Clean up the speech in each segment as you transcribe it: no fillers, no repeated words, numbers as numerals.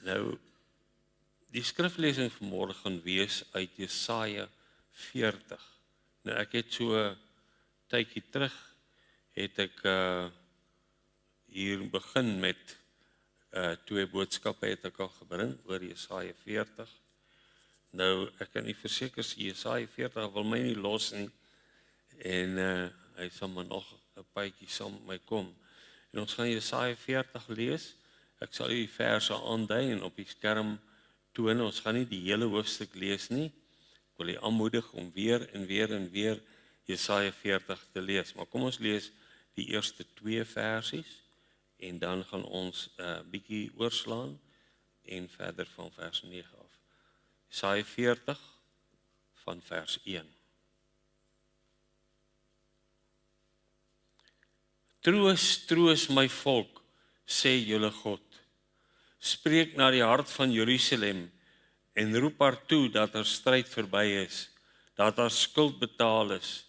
Nou, die skriflesing vanmôre gaan wees uit Jesaja 40. Nou, ek het so 'n tydjie terug, het ek hier begin met 2 boodskappe het ek al gebring oor Jesaja 40. Nou, ek kan nie verseker as Jesaja 40 wil my nie los nie, en hy sal maar nog 'n paadjie saam met my kom. En ons gaan Jesaja 40 lees. Ek sal die verse aandui en op die skerm toon. Ons gaan nie die hele hoofstuk lees nie. Ek wil u aanmoedig om weer en weer en weer Jesaja 40 te lees. Maar kom ons lees die eerste 2 versies en dan gaan ons bietjie oorslaan en verder van vers 9 af. Jesaja 40 van vers 1. Troos, troos my volk, sê julle God. Spreek na die hart van Jerusalem en roep haar toe dat haar stryd verby is, dat haar skuld betaal is,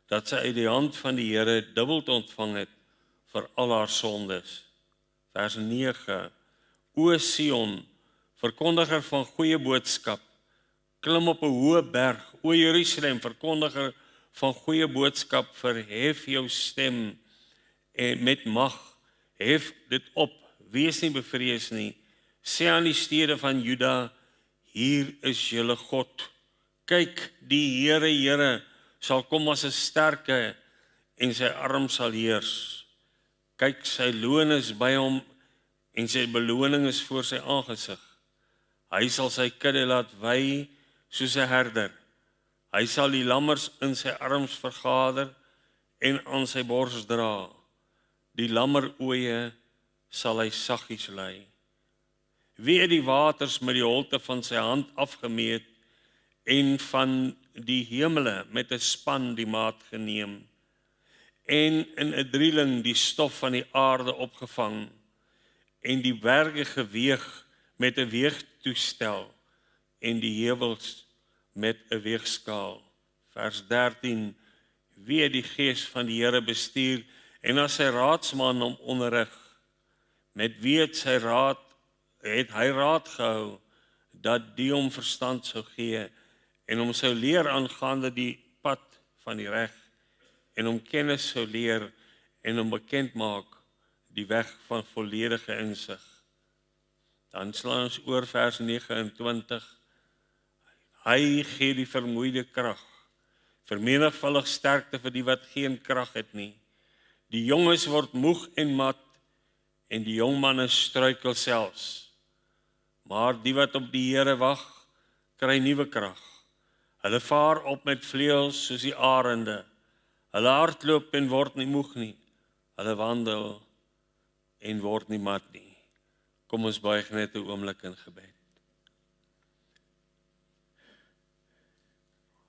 dat sy uit die hand van die Here dubbel ontvang het vir al haar sondes. Vers 9. O Sion, verkondiger van goeie boodskap, klim op 'n hoë berg, o Jerusalem, verkondiger van goeie boodskap, verhef jou stem en met mag, hef dit op, wees nie bevrees nie, sê aan die stede van Juda, hier is julle God. Kyk, die Here sal kom as 'n sterke en sy arm sal heers. Kyk, sy loon is by hom en sy beloning is voor sy aangesig. Hy sal sy kudde laat wei soos 'n herder. Hy sal die lammers in sy arms vergader en aan sy bors dra. Die lammeroeie sal hy saggies lei. Wie het die waters met die holte van sy hand afgemeet en van die hemele met 'n span die maat geneem en in 'n drieling die stof van die aarde opgevang en die berge geweeg met 'n weegtoestel en die heuwels met 'n weegskaal. Vers 13. Wie het die gees van die Here bestuur en as sy raadsman hom onderrig? Met wie het hy raad gehou dat die hom verstand sou gee en hom sou leer aangaande die pad van die reg en hom kennis sou leer en hom bekend maak die weg van volledige insig. Dan slaan ons oor vers 29. Hy gee die vermoeide krag, vermenigvuldig sterkte vir die wat geen krag het nie. Die jonges word moeg en mat en die jong manne struikel selfs. Maar die wat op die Here wag, kry nuwe krag. Hulle vaar op met vleuels soos die arende. Hulle hardloop en word nie moeg nie. Hulle wandel en word nie mat nie. Kom ons buig net 'n oomblik in gebed.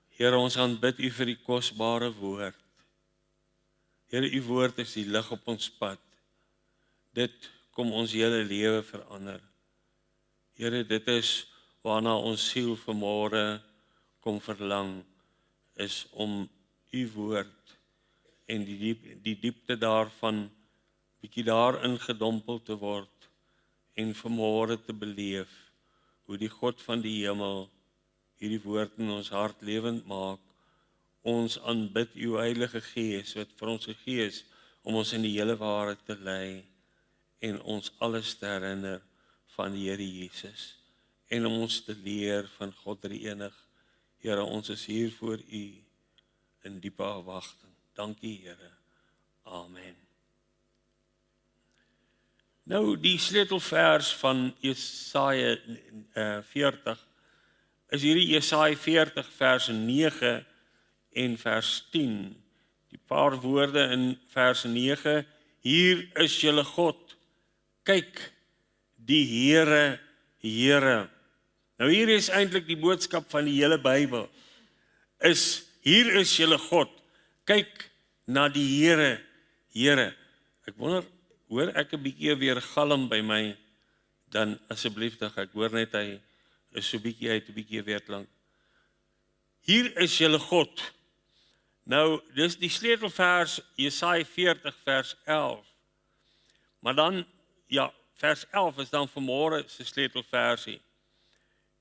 Here, ons aanbid U vir die kosbare woord. Here, U woord is die lig op ons pad. Dit kom ons hele lewe verander. Here, dit is waarna ons siel vanmôre kom verlang, is om U woord en die diepte daarvan bietjie daarin gedompel te word en vanmôre te beleef hoe die God van die hemel hierdie woord in ons hart lewend maak. Ons aanbid U Heilige Gees wat vir ons gegee is om ons in die hele waarheid te lei en ons alles te herinner van die Here Jesus en om ons te leer van God drie-enig. Here, ons is hier voor U in diepe afwagting. Dankie, Here. Amen. Nou, die sleutelvers van Jesaja 40 is hierdie Jesaja 40 vers 9 en vers 10. Die paar woorde in vers 9, hier is julle God. Kyk, die Here. Nou hier is eintlik die boodskap van die hele Bybel. Hier is julle God. Kyk na die Here. Ek wonder, hoor ek 'n bietjie weer galm by my, dan asseblief dag, ek hoor net hy is so bietjie uit 'n bietjie weer klank. Hier is julle God. Nou, dis die sleutelvers Jesaja 40 vers 11. Maar dan, vers 11 is dan vanmôre se sleutelversie.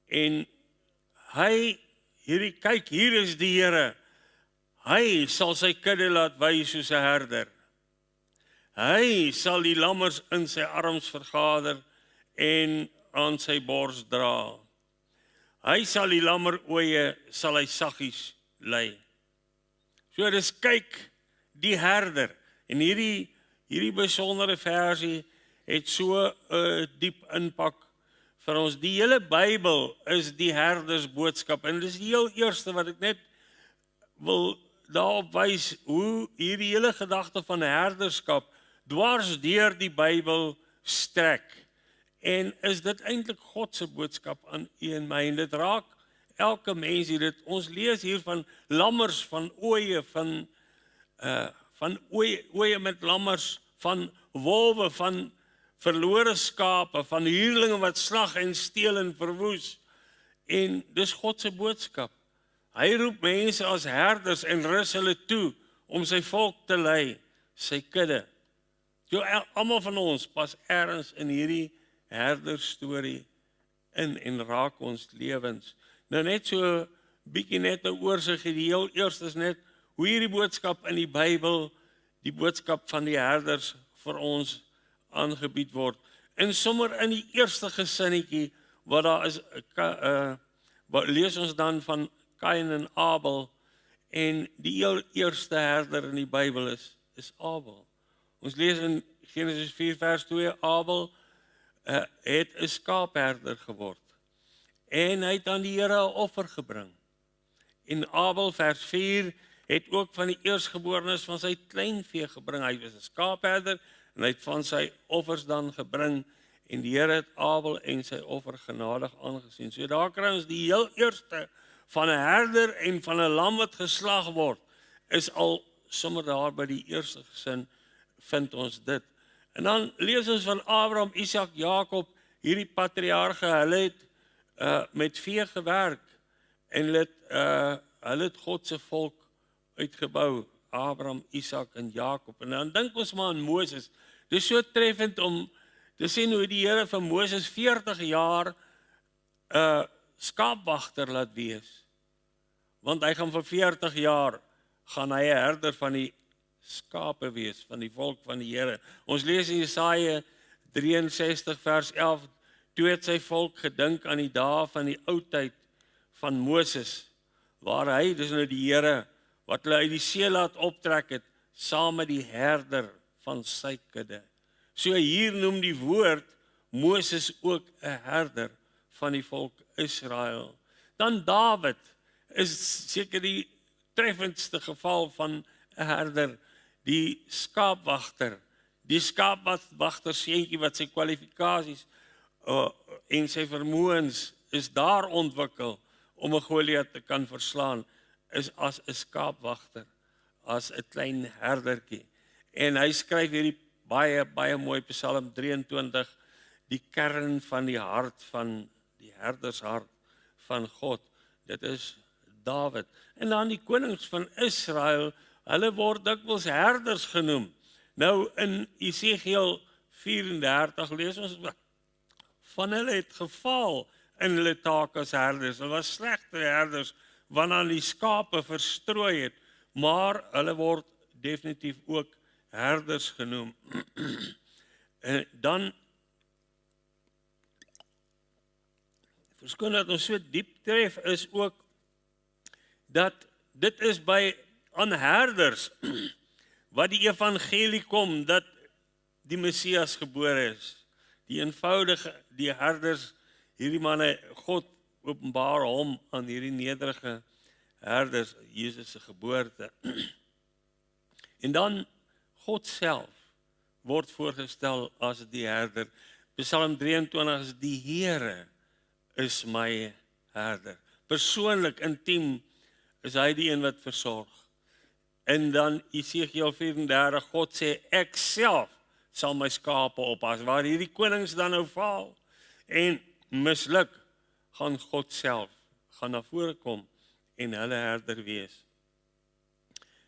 En hy, kyk, hier is die Here. Hy sal sy kudde laat wy soos 'n herder. Hy sal die lammers in sy arms vergader en aan sy bors dra. Hy sal die lammeroeie, sal hy saggies lei. So dis kyk die herder. En hierdie besondere versie het so 'n diep impak vir ons. Die hele Bybel is die herdersboodskap. En dis die heel eerste wat ek net wil daarop wys, hoe hierdie hele gedagte van herderskap dwars deur die Bybel strek. En is dit eintlik God se boodskap aan u en my, en dit raak elke mens hier. Ons lees hier van lammers, van ooeie, van ooeie met lammers, van wolwe, van verlore skape, van huurlinge wat slag en steel en verwoes. En dis God se boodskap. Hy roep mense as herders en rus hulle toe om sy volk te lei, sy kudde. So almal van ons pas ergens in hierdie herderstorie in en raak ons lewens. Nou net so bietjie net 'n oorsig. Die heel eerste is net hoe hierdie boodskap in die Bybel, die boodskap van die herders vir ons aangebied word. En sommer in die eerste gesinnetjie wat daar is, wat lees ons dan van Kain en Abel, en die heel eerste herder in die Bybel is Abel. Ons lees in Genesis 4 vers 2, Abel het 'n skaapherder geword. En hy het aan die Here 'n offer gebring. En Abel vers 4 het ook van die eerstgeborenes van sy kleinvee gebring. Hy was 'n skaapherder en hy het van sy offers dan gebring, en die Here het Abel en sy offer genadig aangesien. So daar kry ons die heel eerste van 'n herder en van 'n lam wat geslag word, is al sommer daar by die eerste gesin vind ons dit. En dan lees ons van Abraham, Isak, Jakob, hierdie patriarge. Hulle het met vee gewerk en hulle het God se volk uitgebou. Abraham, Isak en Jakob. En dan dink ons maar aan Moses. Dis so treffend om te sien hoe die Here vir Moses 40 jaar skaapwagter laat wees. Want hy gaan vir 40 jaar gaan hy 'n herder van die skape wees, van die volk van die Here. Ons lees in Jesaja 63 vers 11, toe het sy volk gedink aan die dae van die oudtyd van Moses, waar hy, dis nou die Here, wat hulle uit die see laat optrek het, saam met die herder van sy kudde. So hier noem die woord Moses ook 'n herder van die volk Israel. Dan Dawid is seker die treffendste geval van 'n herder, die skaapwagter. Die skaapwagter seentjie wat sy kwalifikasies en sy vermoëns is daar ontwikkel om 'n Goliat te kan verslaan, is as 'n skaapwagter, as 'n klein herdertjie. En hy skryf hierdie baie mooi Psalm 23, die kern van die hart van die herdershart van God. Dit is Dawid. En dan die konings van Israel, hulle word dikwels herders genoem. Nou in Esegiel 34 lees ons van hulle het gefaal in hulle taak as herders. Hulle was slegte herders wat aan die skape verstrooi het, maar hulle word definitief ook herders genoem. En dan verskoon dat ons so diep tref is ook dat dit is by aan herders wat die evangelie kom dat die Messias gebore is. Die eenvoudige, die herders, hierdie manne, God openbaar hom aan hierdie nederige herders, Jesus se geboorte. En dan God self word voorgestel as die herder. Psalm 23 is die Here is my herder. Persoonlik, intiem is hy die een wat versorg. En dan Esegiel 34, God sê, ek self sal my skape oppas. Waar hierdie konings dan nou faal en misluk, gaan God self gaan na vore kom en hulle herder wees.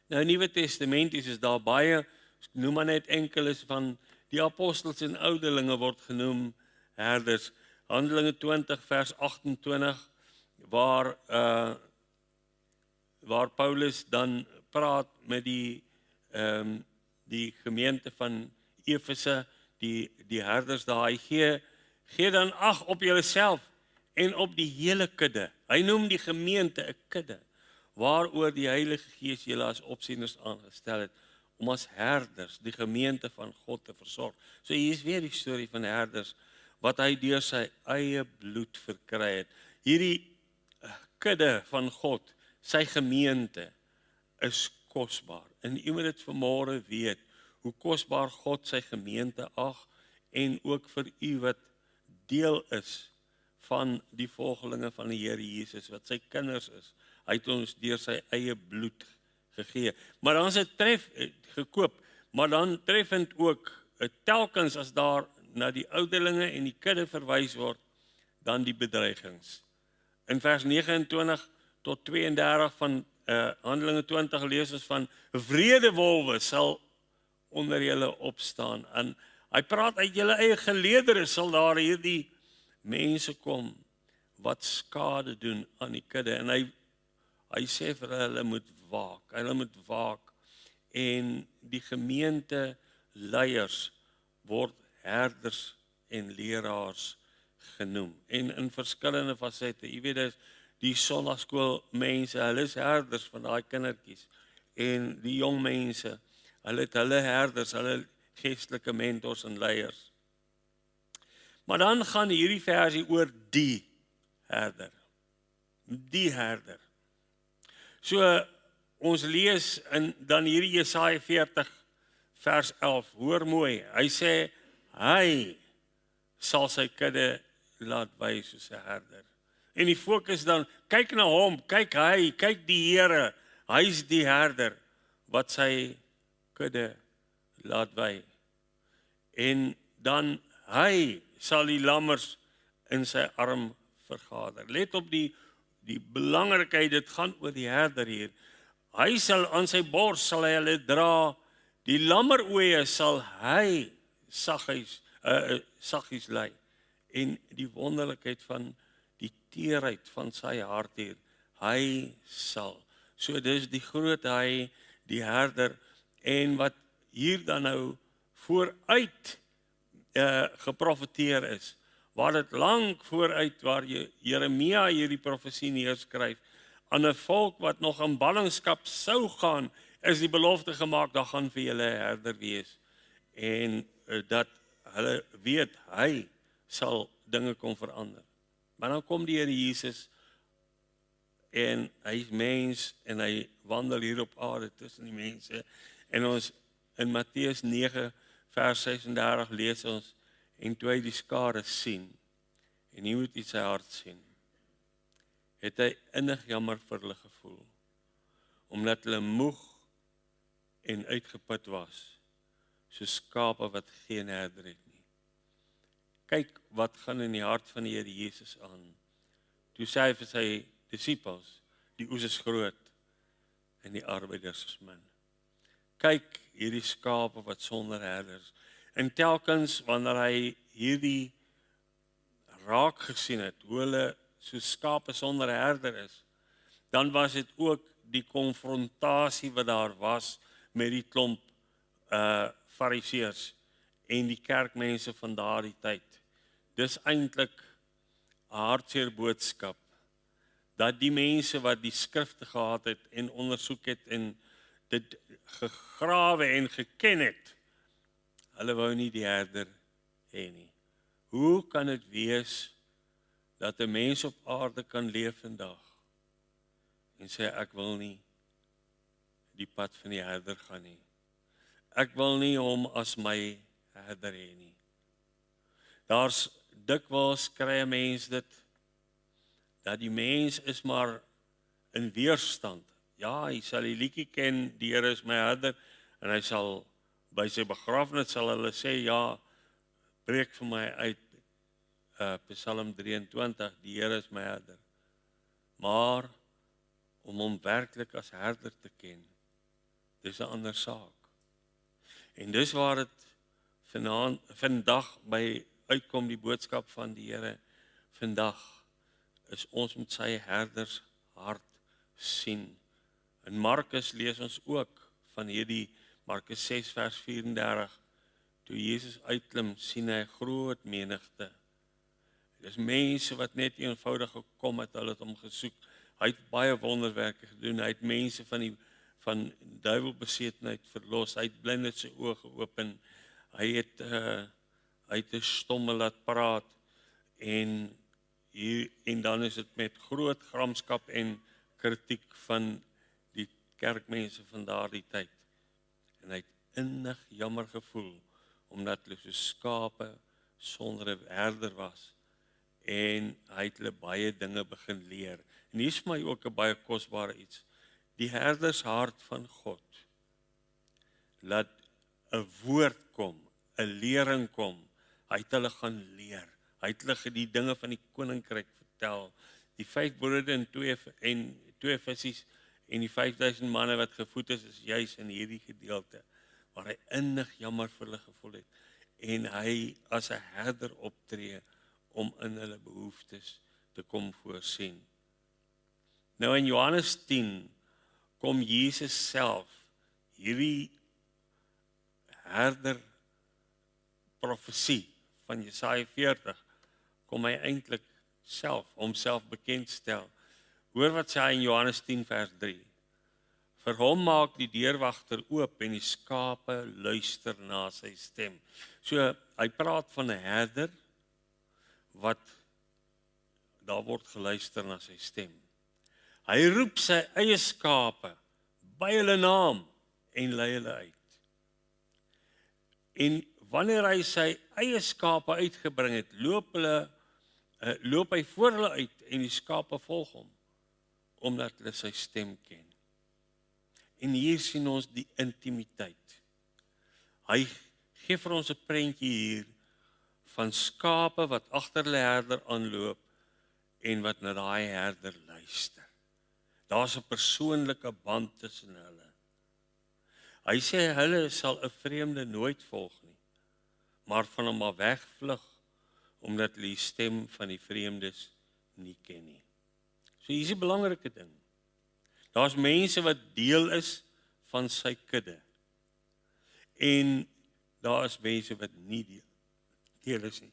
Nou, Nuwe Testament is daar baie, ek noem maar net enkeles van Die apostels en ouderlinge word genoem herders. Handelinge 20 vers 28 waar Paulus dan praat met die gemeente van Efese, die herders daar. Hy gee dan ag op julleself en op die hele kudde. Hy noem die gemeente 'n kudde, waaroor die Heilige Gees julle as opsieners aangestel het, om as herders die gemeente van God te versorg. So hier is weer die storie van herders, wat hy deur sy eie bloed verkry het. Hierdie kudde van God, sy gemeente, is kosbaar. En u moet dit vanmôre weet, hoe kosbaar God sy gemeente ag, en ook vir u wat deel is van die volgelinge van die Here Jesus, wat sy kinders is. Hy het ons deur sy eie bloed gegee. Maar dan is dit gekoop, maar dan treffend ook, telkens as daar na die ouderlinge en die kudde verwys word, dan die bedreigings. In vers 29 tot 32 van Handelinge 20 lees ons van wredewolwe sal onder julle opstaan. En hy praat uit julle eie geleedere sal daar hierdie mense kom wat skade doen aan die kudde. En hy sê vir hulle moet waak. En die gemeente leiers word herders en leraars genoem. En in verskillende fasette, jy weet dis die sonnaskool mense, hulle is herders van daai kindertjies. En die jong mense, hulle het hulle herders, hulle geestelike mentors en leiers. Maar dan gaan hierdie versie oor die herder. Die herder. So ons lees in dan hierdie Jesaja 40 vers 11. Hoor mooi. Hy sê hy sal sy kudde laat wy soos 'n herder. En die fokus dan, kyk na hom, kyk die Here. Hy's die herder wat sy kudde laat wy. En dan hy sal die lammers in sy arm vergader. Let op die belangrikheid, dit gaan oor die herder hier. Hy sal aan sy bors sal hy hulle dra, die lammeroë sal hy saggies lei. En die wonderlikheid van die teerheid van sy hart hier, hy sal. So dis die groot hy, die herder, en wat hier dan nou vooruit geprofeteer is, waar dit lank vooruit, waar Jeremia hierdie profesie neerskryf, aan 'n volk wat nog in ballingskap sou gaan, is die belofte gemaak, daar gaan vir julle 'n herder wees, en dat hulle weet, hy sal dinge kom verander. Maar dan kom die Here Jesus, en hy is mens, en hy wandel hier op aarde tussen die mense, en ons in Matteus 9 vers 36 lees ons, en toe hy die skare sien, en hy moet in sy hart sien, het hy innig jammer vir hulle gevoel, omdat hulle moeg en uitgeput was, soos skape wat geen herder het nie. Kyk wat gaan in die hart van die Here Jesus aan. Toe sê hy vir sy disippels, die oes is groot en die arbeiders is min. Kyk hierdie skape wat sonder herders. En telkens wanneer hy hierdie raak gesien het, hoe hulle soos skape sonder herder is, dan was dit ook die konfrontasie wat daar was met die klomp fariseërs en die kerkmense van daardie tyd. Dis eintlik 'n hartseer boodskap, dat die mense wat die skrifte gehad het en ondersoek het en dit gegrawe en geken het, hulle wou nie die herder hê nie. Hoe kan dit wees dat 'n mens op aarde kan leef vandag en sê ek wil nie die pad van die herder gaan nie. Ek wil nie hom as my herder hê nie. Daar's dikwels kry 'n mens dit, dat die mens is maar in weerstand. Ja, hy sal die liedjie ken, die Here is my herder, en hy sal by sy begrafnis sal hulle sê, ja, breek vir my uit, Psalm 23, die Here is my herder. Maar, om hom werklik as herder te ken, dis 'n ander saak. En dis waar dit vandag by uitkom die boodskap van die Here. Vandag is ons met sy herders hart sien. In Markus lees ons ook van hierdie Markus 6 vers 34. Toe Jesus uitklim, sien hy 'n groot menigte. Dis mense wat net eenvoudig gekom het, hulle het hom gesoek. Hy het baie wonderwerke gedoen. Hy het mense van duiwelbesetenheid verlos. Hy het blindes se oë geopen. Hy het 'n stomme laat praat en dan is dit met groot gramskap en kritiek van die kerkmense van daardie tyd. En hy het innig jammer gevoel omdat hulle so skape sonder 'n herder was. En hy het hulle baie dinge begin leer. En hier is vir my ook 'n baie kosbare iets. Die herdershart van God. Laat 'n woord kom, 'n lering kom. Hy het hulle gaan leer. Hy het hulle die dinge van die koninkryk vertel. Die 5 brode en 2 visse en die 5000 manne wat gevoed is juis in hierdie gedeelte waar hy innig jammer vir hulle gevoel het en hy as 'n herder optree om in hulle behoeftes te kom voorsien. Nou in Johannes 10 kom Jesus self hierdie herder profesie van Jesaja 40 kom hy eintlik homself bekendstel. Hoor wat sê hy in Johannes 10 vers 3. Vir hom maak die deurwagter oop en die skape luister na sy stem. So hy praat van 'n herder wat daar word geluister na sy stem. Hy roep sy eie skape by hulle naam en lei hulle uit. En wanneer hy sy eie skape uitgebring het, loop hy voor hulle uit en die skape volg hom, omdat hulle sy stem ken. En hier sien ons die intimiteit. Hy gee vir ons 'n prentjie hier van skape wat agter hulle herder aanloop en wat na daai herder luister. Daar's 'n persoonlike band tussen hulle. Hy sê hulle sal 'n vreemde nooit volg nie, maar van hom af wegvlug, omdat hulle die stem van die vreemdes nie ken nie. So hier is 'n belangrike ding. Daar's mense wat deel is van sy kudde. En daar is mense wat nie deel is nie.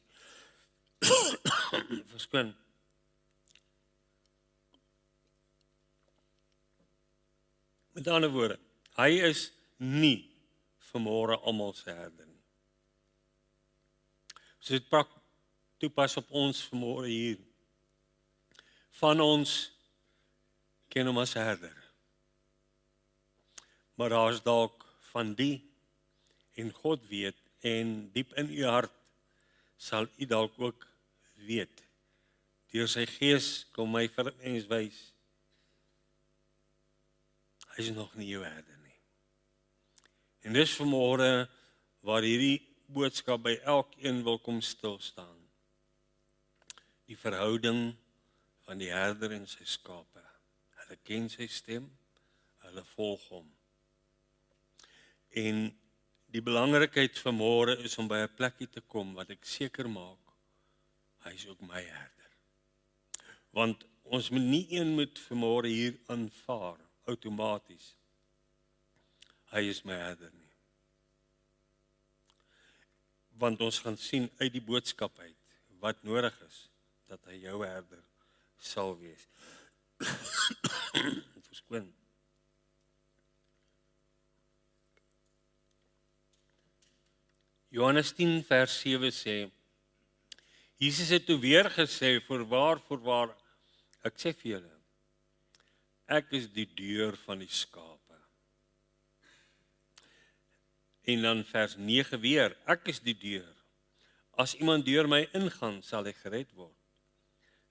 Verskoon. Met ander woorde, hy is nie vanmôre almal se herder nie. So dit toepas op ons vanmôre hier. Van ons ken hom as herder. Maar daar is dalk van die, en God weet, en diep in u hart sal u dalk ook weet. Deur sy gees kom my vir 'n mens wys. Hy is nog nie jou herder nie. En dis vanmôre waar hierdie boodskap by elkeen wil kom stil staan. Die verhouding van die herder en sy skape. Hulle ken sy stem, hulle volg hom. En die belangrikheid vanmôre is om by 'n plekkie te kom wat ek seker maak, hy is ook my herder. Want ons moet nie een moet vanmôre hier aanvaar, outomaties. Hy is my herder nie. Want ons gaan sien uit die boodskap uit, wat nodig is, dat hy jou herder sal wees. Verskoon. Johannes 10 vers 7 sê, Jesus het toe weer gesê, voorwaar, ek sê vir julle, ek is die deur van die skape. En dan vers 9 weer, ek is die deur. As iemand deur my ingaan, sal hy gered word.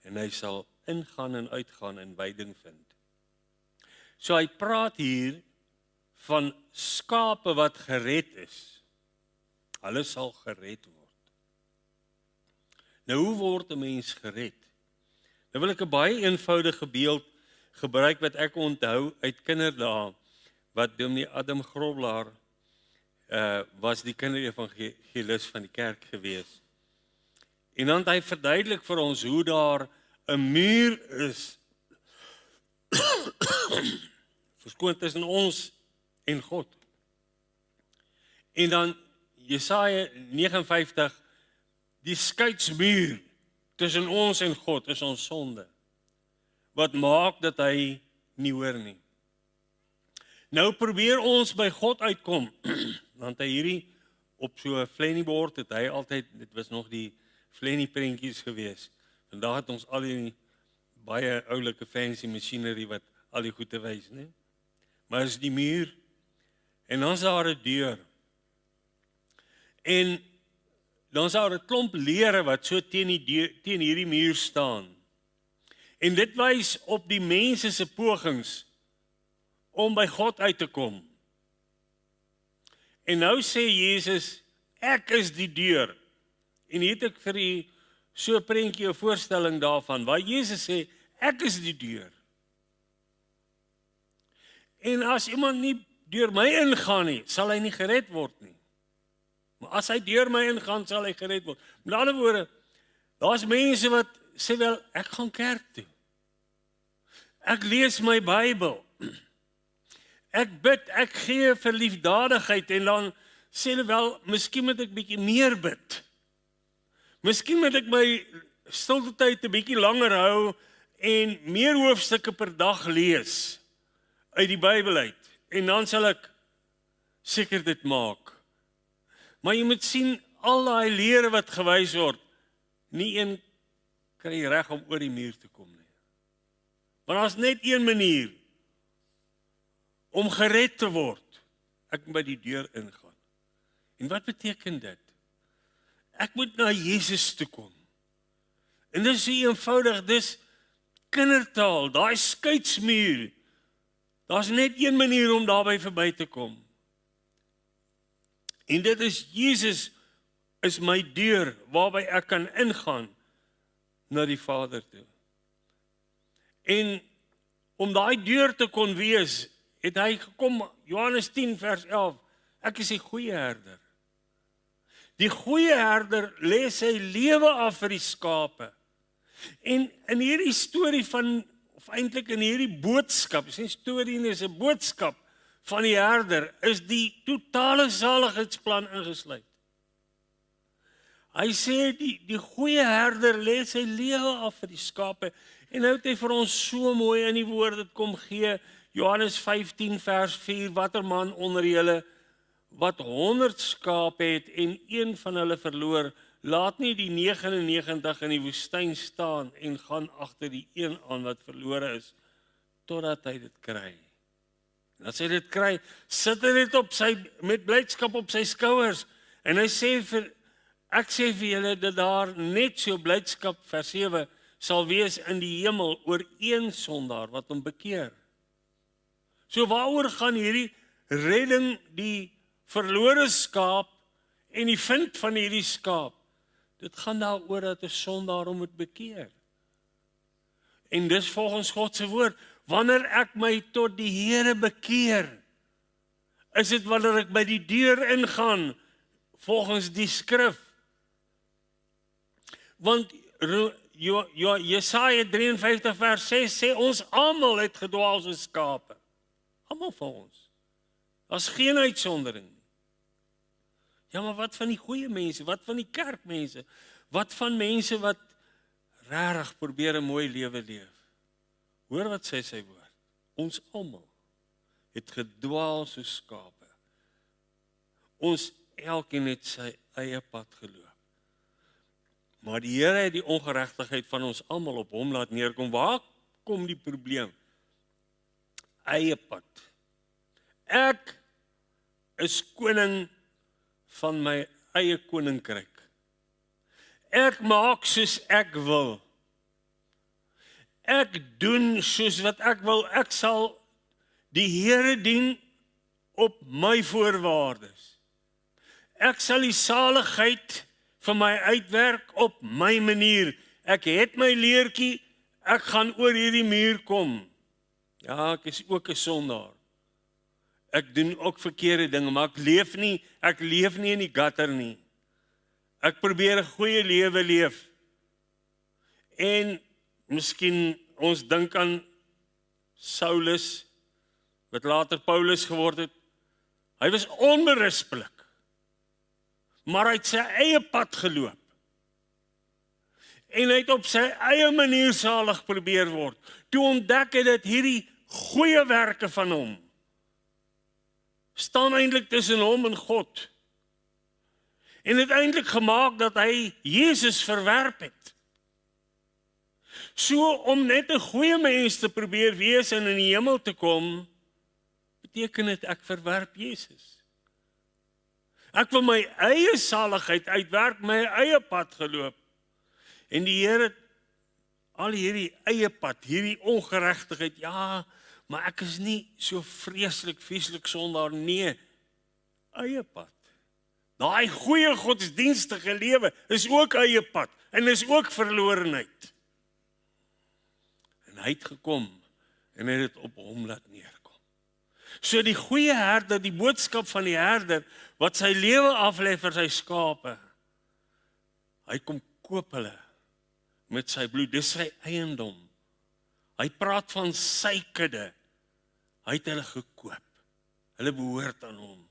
En hy sal ingaan en uitgaan en veiding vind. So hy praat hier van skape wat gered is. Hulle sal gered word. Nou hoe word 'n mens gered? Nou wil ek 'n baie eenvoudige beeld gebruik wat ek onthou uit kinderdae wat Dominee Adam Groblaar was die kinderevangelis van die kerk gewees. En dan het hy verduidelik vir ons hoe daar 'n muur is, verskoon tussen ons en God. En dan Jesaja 59, die skeidsmuur tussen ons en God is ons sonde, wat maak dat hy nie hoor nie. Nou probeer ons by God uitkom, want hy hierdie op so 'n flenniebord het hy altyd, dit was nog die flennie-prentjies gewees. Vandag het ons al die baie oulike fancy machinery wat al die goed te wys, né? Maar is die muur, en dan is daar 'n deur. En dan is daar 'n klomp lere wat so teen hierdie muur staan. En dit wys op die mense se pogings om by God uit te kom. En nou sê Jesus, ek is die deur. En hier het ek vir u so 'n prentjie, 'n voorstelling daarvan, waar Jesus sê, ek is die deur. En as iemand nie deur my ingaan nie, sal hy nie gered word nie. Maar as hy deur my ingaan, sal hy gered word. Met ander woorde, daar's mense wat sê wel, ek gaan kerk toe. Ek lees my Bybel. Ek bid, ek gee vir liefdadigheid, en dan sê hulle wel, miskien moet ek bietjie meer bid. Miskien moet ek my stilte tyd 'n bietjie langer hou en meer hoofstukke per dag lees uit die Bybel uit. En dan sal ek seker dit maak. Maar jy moet sien, al daai lere wat gewys word, nie een kry reg om oor die muur te kom nie. Maar daar's net een manier om gered te word. Ek moet by die deur ingaan. En wat beteken dit? Ek moet na Jesus toe kom. En dis so eenvoudig, dis kindertaal, daai skeidsmuur. Daar's net een manier om daarby verby te kom. En dit is, Jesus is my deur, waarby ek kan ingaan na die Vader toe. En om daai deur te kon wees, het hy gekom, Johannes 10 vers 11, ek is die goeie herder. Die goeie herder lê sy lewe af vir die skape. En in hierdie storie van, of eintlik in hierdie boodskap, is nie storie nie, is 'n boodskap van die herder, is die totale saligheidsplan ingesluit. Hy sê, die goeie herder lê sy lewe af vir die skape, en nou het hy vir ons so mooi in die woord dit kom gee, Johannes 15 vers 4, watter man onder julle wat 100 skape het en een van hulle verloor, laat nie die 99 in die woestyn staan en gaan agter die een aan wat verlore is, totdat hy dit kry. En as hy dit kry, sit hy dit met blydskap op sy skouers, en hy sê ek sê vir julle dat daar net so blydskap, vers 7, sal wees in die hemel oor een sondaar wat hom bekeer. So waaroor gaan hierdie redding, die verlore skaap en die vind van hierdie skaap? Dit gaan daaroor dat 'n sondaar hom moet bekeer. En dis volgens God se woord, wanneer ek my tot die Here bekeer, is dit wanneer ek by die deur ingaan, volgens die skrif. Want Jesaja 53 vers 6 sê, ons almal het gedwaal soos skape. Almal van ons. Daar's geen uitsondering nie. Ja, maar wat van die goeie mense? Wat van die kerkmense? Wat van mense wat regtig probeer 'n mooi lewe leef? Hoor wat sê sy woord. Ons almal het gedwaal soos skape. Ons elkeen het sy eie pad geloop. Maar die Here het die ongeregtigheid van ons almal op hom laat neerkom. Waar kom die probleem? Eie pad. Ek is koning van my eie koninkryk. Ek maak soos ek wil. Ek doen soos wat ek wil. Ek sal die Here dien op my voorwaardes. Ek sal die saligheid van my uitwerk op my manier. Ek het my leertjie, ek gaan oor hierdie muur kom. Ja, ek is ook 'n sondaar. Ek doen ook verkeerde dinge, maar ek leef nie in die gutter nie. Ek probeer 'n goeie lewe leef. En miskien ons dink aan Saulus, wat later Paulus geword het. Hy was onberispelik, maar hy het sy eie pad geloop. En hy het op sy eie manier salig probeer word. Toe ontdek hy dat hierdie goeie werke van hom staan eintlik tussen hom en God. En het eintlik gemaak dat hy Jesus verwerp het. So om net 'n goeie mens te probeer wees en in die hemel te kom, beteken dit ek verwerp Jesus. Ek wil my eie saligheid uitwerk, my eie pad geloop. En die Here het al hierdie eie pad, hierdie ongeregtigheid, ja, maar ek is nie so vreeslik, vieslik sondaar, nee, eie pad. Daai goeie godsdienstige lewe is ook eie pad, en is ook verlorenheid. En hy het gekom, en hy het dit op hom laat neerkom. So die goeie herder, die boodskap van die herder, wat sy lewe aflê vir sy skape, hy kom koop hulle met sy bloed, dis sy eiendom. Hy praat van sy kudde, hy het hulle gekoop, hulle behoort aan hom.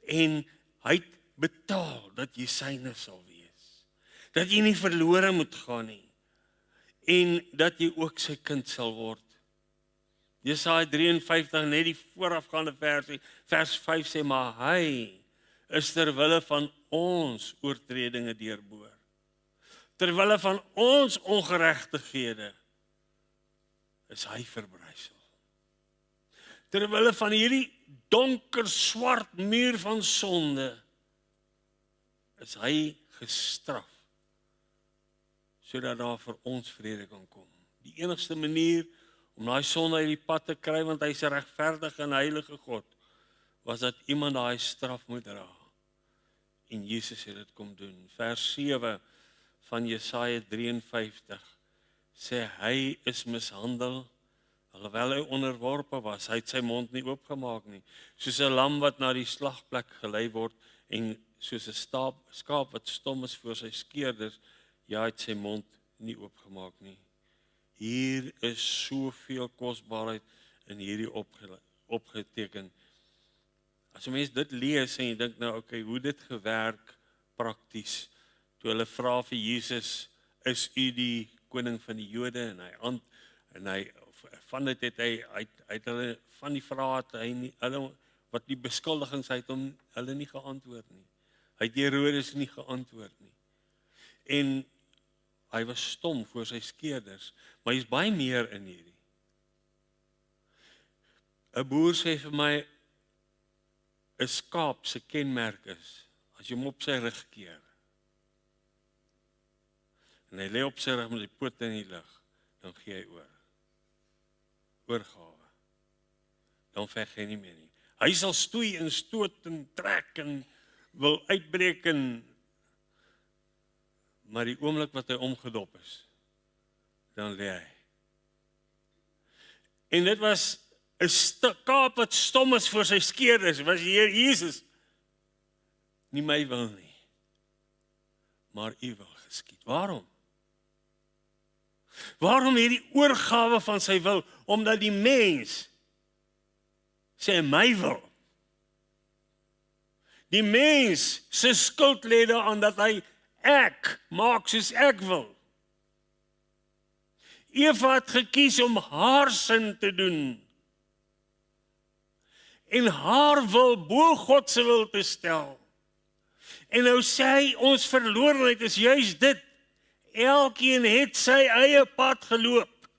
En hy het betaal dat jy syne sal wees, dat jy nie verlore moet gaan nie, en dat jy ook sy kind sal word. Jesaja 53, net die voorafgaande versie, vers 5 sê, maar hy is ter wille van ons oortredinge deurboor. Ter wille van ons ongeregtighede is hy verbrysel. Ter wille van hierdie donker swart muur van sonde is hy gestraf, sodat daar vir ons vrede kan kom. Die enigste manier om daai sonde uit die pad te kry, want hy is 'n regverdige en heilige God, was dat iemand daai straf moet dra. En Jesus het dit kom doen. Vers 7 van Jesaja 53 sê hy is mishandel, alhoewel hy onderworpe was, hy het sy mond nie oopgemaak nie, soos 'n lam wat na die slagplek gelei word, en soos 'n skaap wat stom is voor sy skeerders, ja, hy het sy mond nie oopgemaak nie. Hier is soveel kosbaarheid in hierdie opgeteken. As 'n mens dit lees en jy dink nou, okay, hoe dit gewerk prakties, toe hulle vra vir Jesus, is u die koning van die Jode, en hy van dit het hy hulle van die vrae het hy nie, hulle wat die beskuldigings het hom hulle nie geantwoord nie. Hy het Herodes nie geantwoord nie. En hy was stom voor sy skeerders, maar hy is baie meer in hierdie. 'n Boer sê vir my, 'n skaap se kenmerk is, as jy hom op sy rug keer, en hy lê op sy rug met die pote in die lug, dan gee hy oor. Oorgawe. Dan veg hy nie meer nie. Hy sal stoei en stoot en trek en wil uitbreek en maar die oomblik wat hy omgedop is, dan lê hy. En dit was 'n skaap wat stom is voor sy skeerders, was die Here Jesus. Nie my wil nie, maar u wil geskied. Waarom? Waarom hierdie oorgawe van sy wil? Omdat die mens sê my wil. Die mens se skuld lê daaraan dat hy ek maak soos ek wil. Eva het gekies om haar sin te doen en haar wil bo God se wil te stel. En nou sê hy, ons verlorenheid is juis dit. Elkeen het sy eie pad geloop.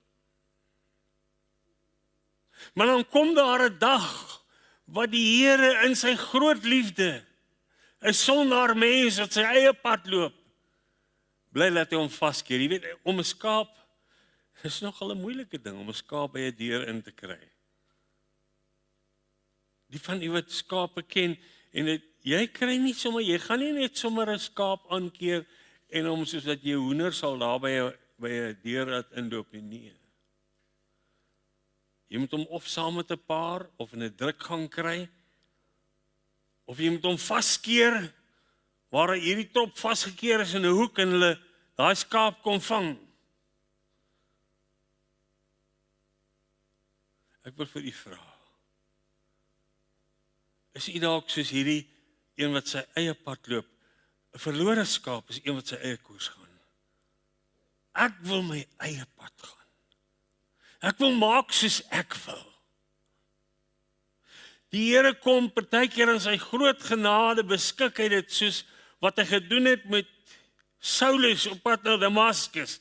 Maar dan kom daar 'n dag wat die Here in sy groot liefde 'n sondaar mens wat sy eie pad loop, bly laat hy hom vaskeer. Jy weet, om 'n skaap is nogal 'n moeilike ding om 'n skaap by 'n deur in te kry. Die van u wat skape ken, en jy kry nie sommer, jy gaan nie net sommer 'n skaap aankeer en hom soos dat jy hoender sal daar by 'n deur laat inloop nie. Jy moet hom of saam met 'n paar, of in 'n drukgang kry, of jy moet hom vaskeer, waar hy hierdie trop vasgekeer is in 'n hoek, en hulle daai skaap kom vang. Ek wil vir u vra, is u dalk soos hierdie een wat sy eie pad loop? 'n Verlore skaap is een wat sy eie koers gaan. Ek wil my eie pad gaan. Ek wil maak soos ek wil. Die Here kom partykeer in sy groot genade beskik hy dit soos wat hy gedoen het met Saulus op pad na Damaskus.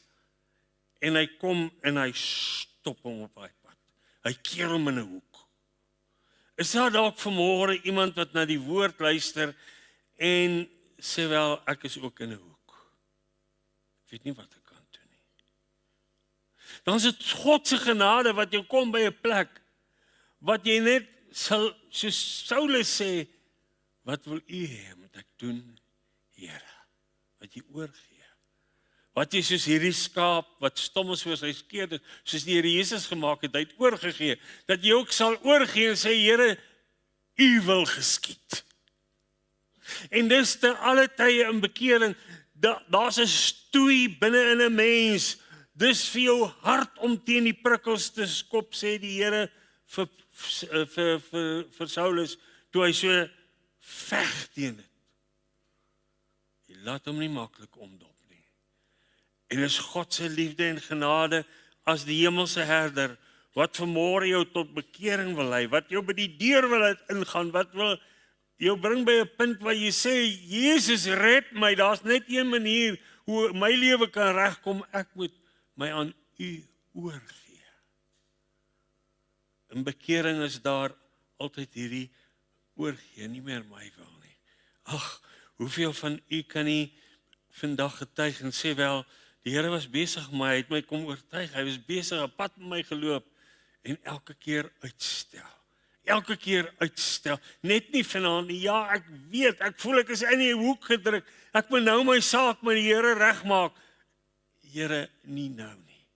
En hy kom en hy stop hom op daai pad. Hy keer hom in 'n hoek. Is daar dalk vanmôre iemand wat na die woord luister en sê wel, ek is ook in 'n hoek. Ek weet nie wat ek kan doen nie. Dan is dit God se genade wat jou kom by 'n plek wat jy net sal, soos Saulus sê, wat wil u hê moet ek doen, Here? Wat jy oorgee. Wat jy soos hierdie skaap wat stom is oor sy skeer, soos die Here Jesus gemaak het, hy het oorgegee, dat jy ook sal oorgee en sê, Here, u wil geskied. En dis te alle tye in bekering, daar's 'n stoei binne in 'n mens. Dis vir jou hard om teen die prikkels te skop, sê die Here vir Saulus, toe hy so veg teen dit. Jy laat hom nie maklik omdop nie. En is God se liefde en genade as die hemelse herder, wat vanmôre jou tot bekering wil lei, wat jou by die deur wil laat ingaan, wat wil jou bring by 'n punt waar jy sê, Jesus red my, daar's net een manier hoe my lewe kan regkom, ek moet my aan u oorgee. In bekering is daar altyd hierdie oorgee, nie meer my wil nie. Ag, hoeveel van u kan nie vandag getuig en sê wel, die Here was besig met my, hy het my kom oortuig, hy was besig 'n pad met my geloop, en elke keer uitstel. Elke keer uitstel, net nie vanaand nie, ja ek weet, ek voel ek is in die hoek gedruk, ek moet nou my saak met die Here regmaak, Here, nie nou nie.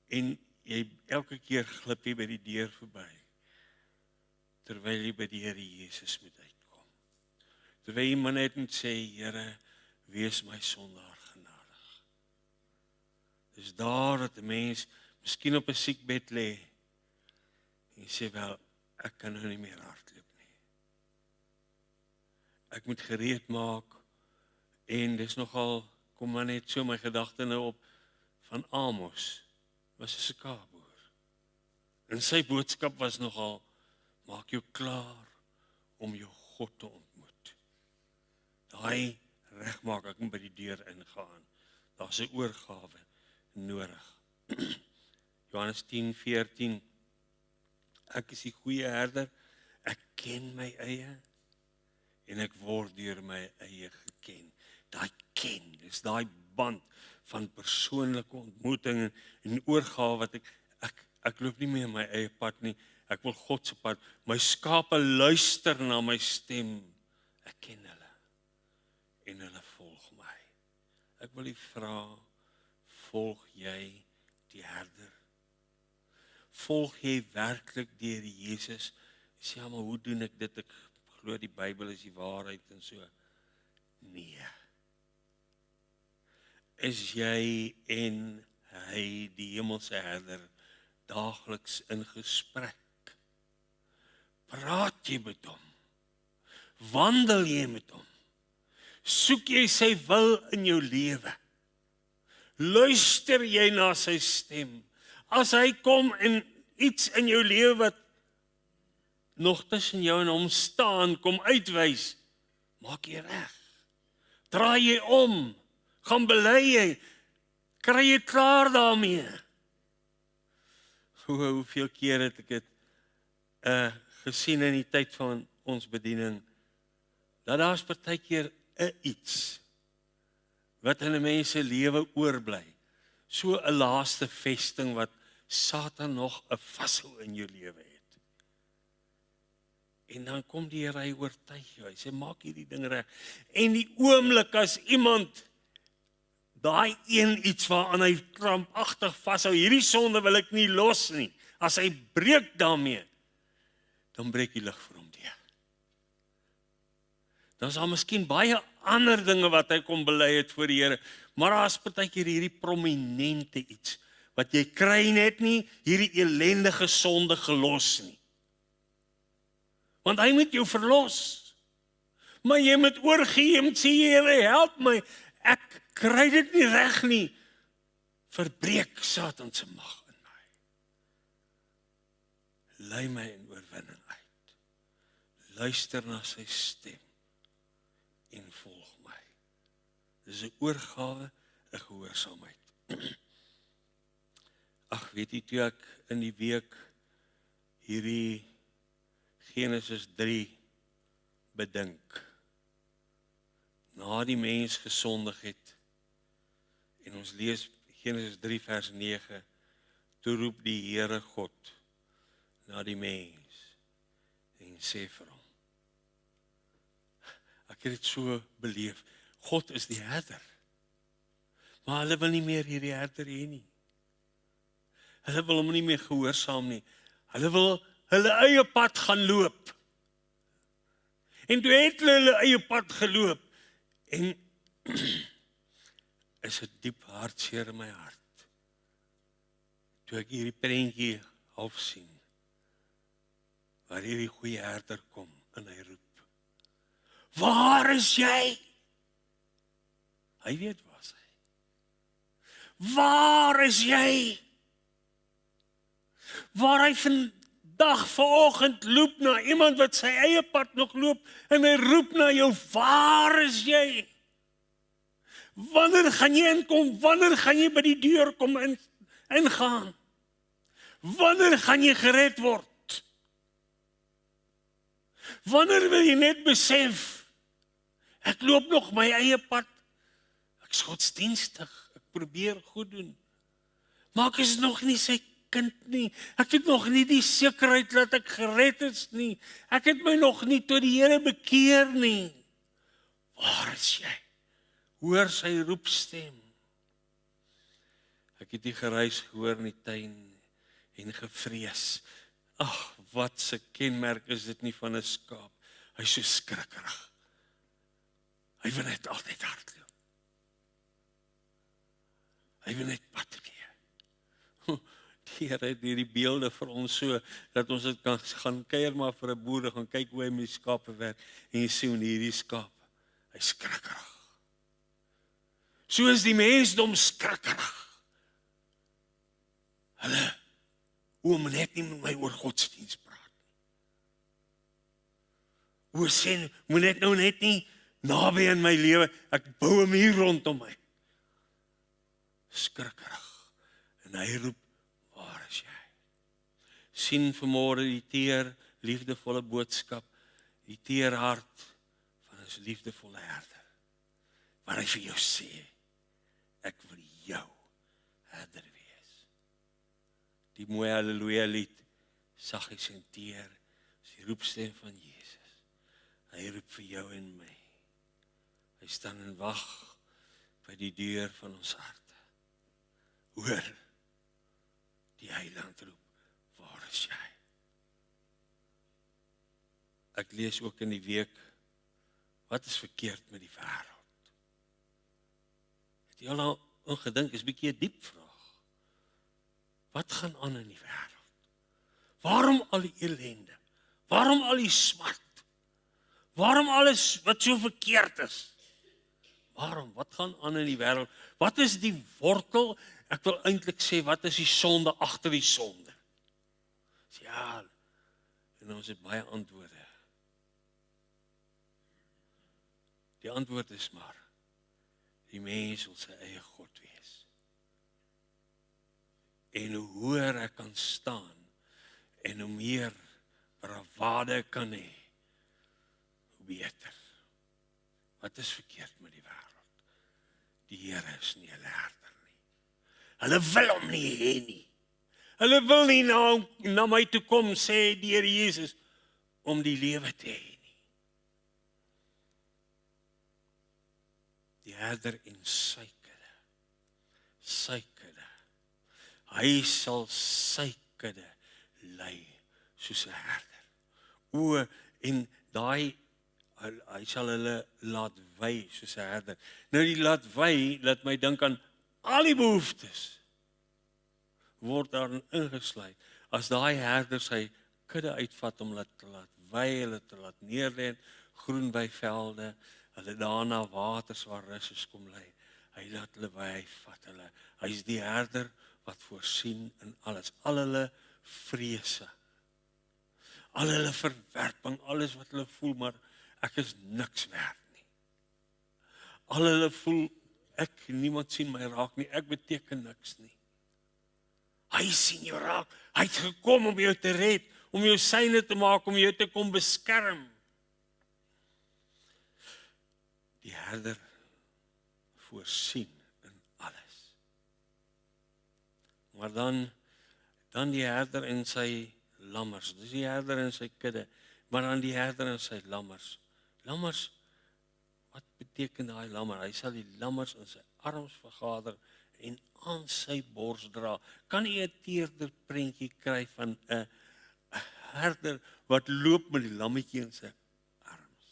En jy elke keer glip jy by die deur verby, terwyl jy by die Here Jesus moet uitkom. Terwyl jy maar net moet sê, Here, wees my sondaar genadig. Dis daar dat 'n mens miskien op 'n siekbed lê, en sê wel, ek kan nou nie meer hardloop nie. Ek moet gereed maak, en dis nogal, kom maar net so my gedagte nou op, van Amos, was 'n skaapboer. En sy boodskap was nogal, maak jou klaar om jou God te ontmoet. Daai regmaak, ek moet by die deur ingaan. Daar's 'n oorgawe nodig. Johannes 10:14, ek is die goeie herder, ek ken my eie, en ek word deur my eie geken. Daai ken, dis daai band van persoonlike ontmoeting en oorgawe wat ek loop nie meer my eie pad nie, ek wil God se pad. My skape luister na my stem, ek ken hulle, en hulle volg my. Ek wil u vra, volg jy die herder? Volg jy werklik deur Jesus? Sê, ja, maar hoe doen ek dit? Ek glo die Bybel is die waarheid en so. Nee. Is jy en hy, die hemelse herder, daagliks in gesprek? Praat jy met hom? Wandel jy met hom? Soek jy sy wil in jou lewe? Luister jy na sy stem? As hy kom en iets in jou lewe wat nog tussen jou en hom staan, kom uitwys, maak jy reg. Draai jy om, gaan bely jy, kry jy klaar daarmee. Hoeveel keer het ek dit gesien in die tyd van ons bediening, dat daar's partykeer 'n iets wat in 'n mens se lewe oorbly. So 'n laaste vesting wat Satan nog 'n vashou in jou lewe het. En dan kom die Here, hy oortuig jou, hy sê maak hierdie ding reg. En die oomblik as iemand daai een iets waaraan hy krampagtig vashou, hierdie sonde wil ek nie los nie. as hy breek daarmee, dan breek die lig vir hom deur. Dan is daar miskien baie ander dinge wat hy kom bely het voor die Here, maar daar is partykeer hierdie prominente iets, wat jy kry net nie hierdie ellendige sonde gelos nie. Want hy moet jou verlos. Maar jy moet oorgee, jy moet sê, Here, help my, ek kry dit nie reg nie. Verbreek Satan se mag in my. Lei my in oorwinning uit. Luister na sy stem en volg my. Dis 'n oorgawe, 'n gehoorsaamheid. Ag, weet jy, toe ek in die week hierdie Genesis 3 bedink, na die mens gesondig het, en ons lees Genesis 3 vers 9, toe roep die Here God na die mens en sê vir hom, ek het dit so beleef, God is die herder, maar hulle wil nie meer hierdie herder hê nie. Hulle wil hom nie meer gehoorsaam nie. Hulle wil hulle eie pad gaan loop. En toe het hulle eie pad geloop, en is 'n diep hartseer in my hart, toe ek hierdie prentjie half sien, waar hierdie goeie herder kom, en hy roep, waar is jy? Hy weet waar is hy. Waar is jy? Waar hy vandag, vanoggend loop na iemand wat sy eie pad nog loop, en hy roep na jou, waar is jy? Wanneer gaan jy inkom? Wanneer gaan jy by die deur kom ingaan? Wanneer gaan jy gered word? Wanneer wil jy net besef, ek loop nog my eie pad, ek is godsdienstig, ek probeer goed doen, maar ek is nog nie sy kind nie, ek het nog nie die sekerheid dat ek gered is nie, ek het my nog nie tot die Here bekeer nie. Waar is jy? Hoor sy roepstem. Ek het die geruis gehoor in die tuin en gevrees. Ag, wat 'n kenmerk is dit nie van 'n skaap. Hy is so skrikkerig. Hy wil net altyd hardloop. Hy wil net pad gee. Die Here het hierdie beelde vir ons so, dat ons dit kan gaan kuier maar vir 'n boer, gaan kyk hoe hy met die skape werk, en jy sien hierdie skaap, hy is skrikkerig. So is die mensdom skrikkerig. Hulle, hoe om net nie met my oor godsdienst praat nie. Hoe sê, moet net nie naby in my lewe, ek bou hom hier rondom my. Skrikkerig. En hy roep, waar is jy? Sien vanmôre die teer, liefdevolle boodskap, die teer hart van ons liefdevolle herder, waar hy vir jou sê, ek wil jou herder wees. Die mooie halleluja lied, saggies en teer, is die roepstem van Jesus. Hy roep vir jou en my. Hy staan en wag by die deur van ons harte. Hoor, die Heiland roep, waar is jy? Ek lees ook in die week, wat is verkeerd met die wêreld? Het jy al gedink, is 'n bietjie 'n diep vraag. Wat gaan aan in die wêreld? Waarom al die ellende? Waarom al die smart? Waarom alles wat so verkeerd is? Waarom? Wat gaan aan in die wêreld? Wat is die wortel? Ek wil eintlik sê, wat is die sonde agter die sonde? Ja, en ons het baie antwoorde. Die antwoord is maar, die mens wil sy eie God wees. En hoe hoër ek kan staan, en hoe meer bravade ek kan hê, hoe beter. Wat is verkeerd met die wêreld? Die Here is nie 'n herder nie. Hulle wil hom nie hê nie. Hulle wil nie na my toe kom, sê die Here Jesus, om die lewe te hê nie. Die herder en sy kudde. Hy sal sy kudde lei soos 'n herder. O, en hy sal hulle laat wei soos 'n herder. Nou die laat wei laat my dink aan al die behoeftes word daarin ingesluit. As daai herder sy kudde uitvat om hulle te laat wei, hulle te laat neerlê, groen weivelde, hulle daarna waters waar rus kom lê. Hy laat hulle wei, hy vat hulle. Hy's die herder wat voorsien in alles, al hulle vrese, al hulle verwerping, alles wat hulle voel, maar ek is niks werd nie. Al hulle voel, niemand sien my raak nie, ek beteken niks nie. Hy sien jou raak, hy het gekom om jou te red, om jou syne te maak, om jou te kom beskerm. Die herder voorsien in alles. Maar dan die herder en sy lammers, dis die herder en sy kudde, maar dan die herder en sy lammers. Lammers, wat beteken daai lammer? Hy sal die lammers in sy arms vergader en aan sy bors dra. Kan jy 'n teerder prentjie kry van 'n herder wat loop met die lammetjie in sy arms?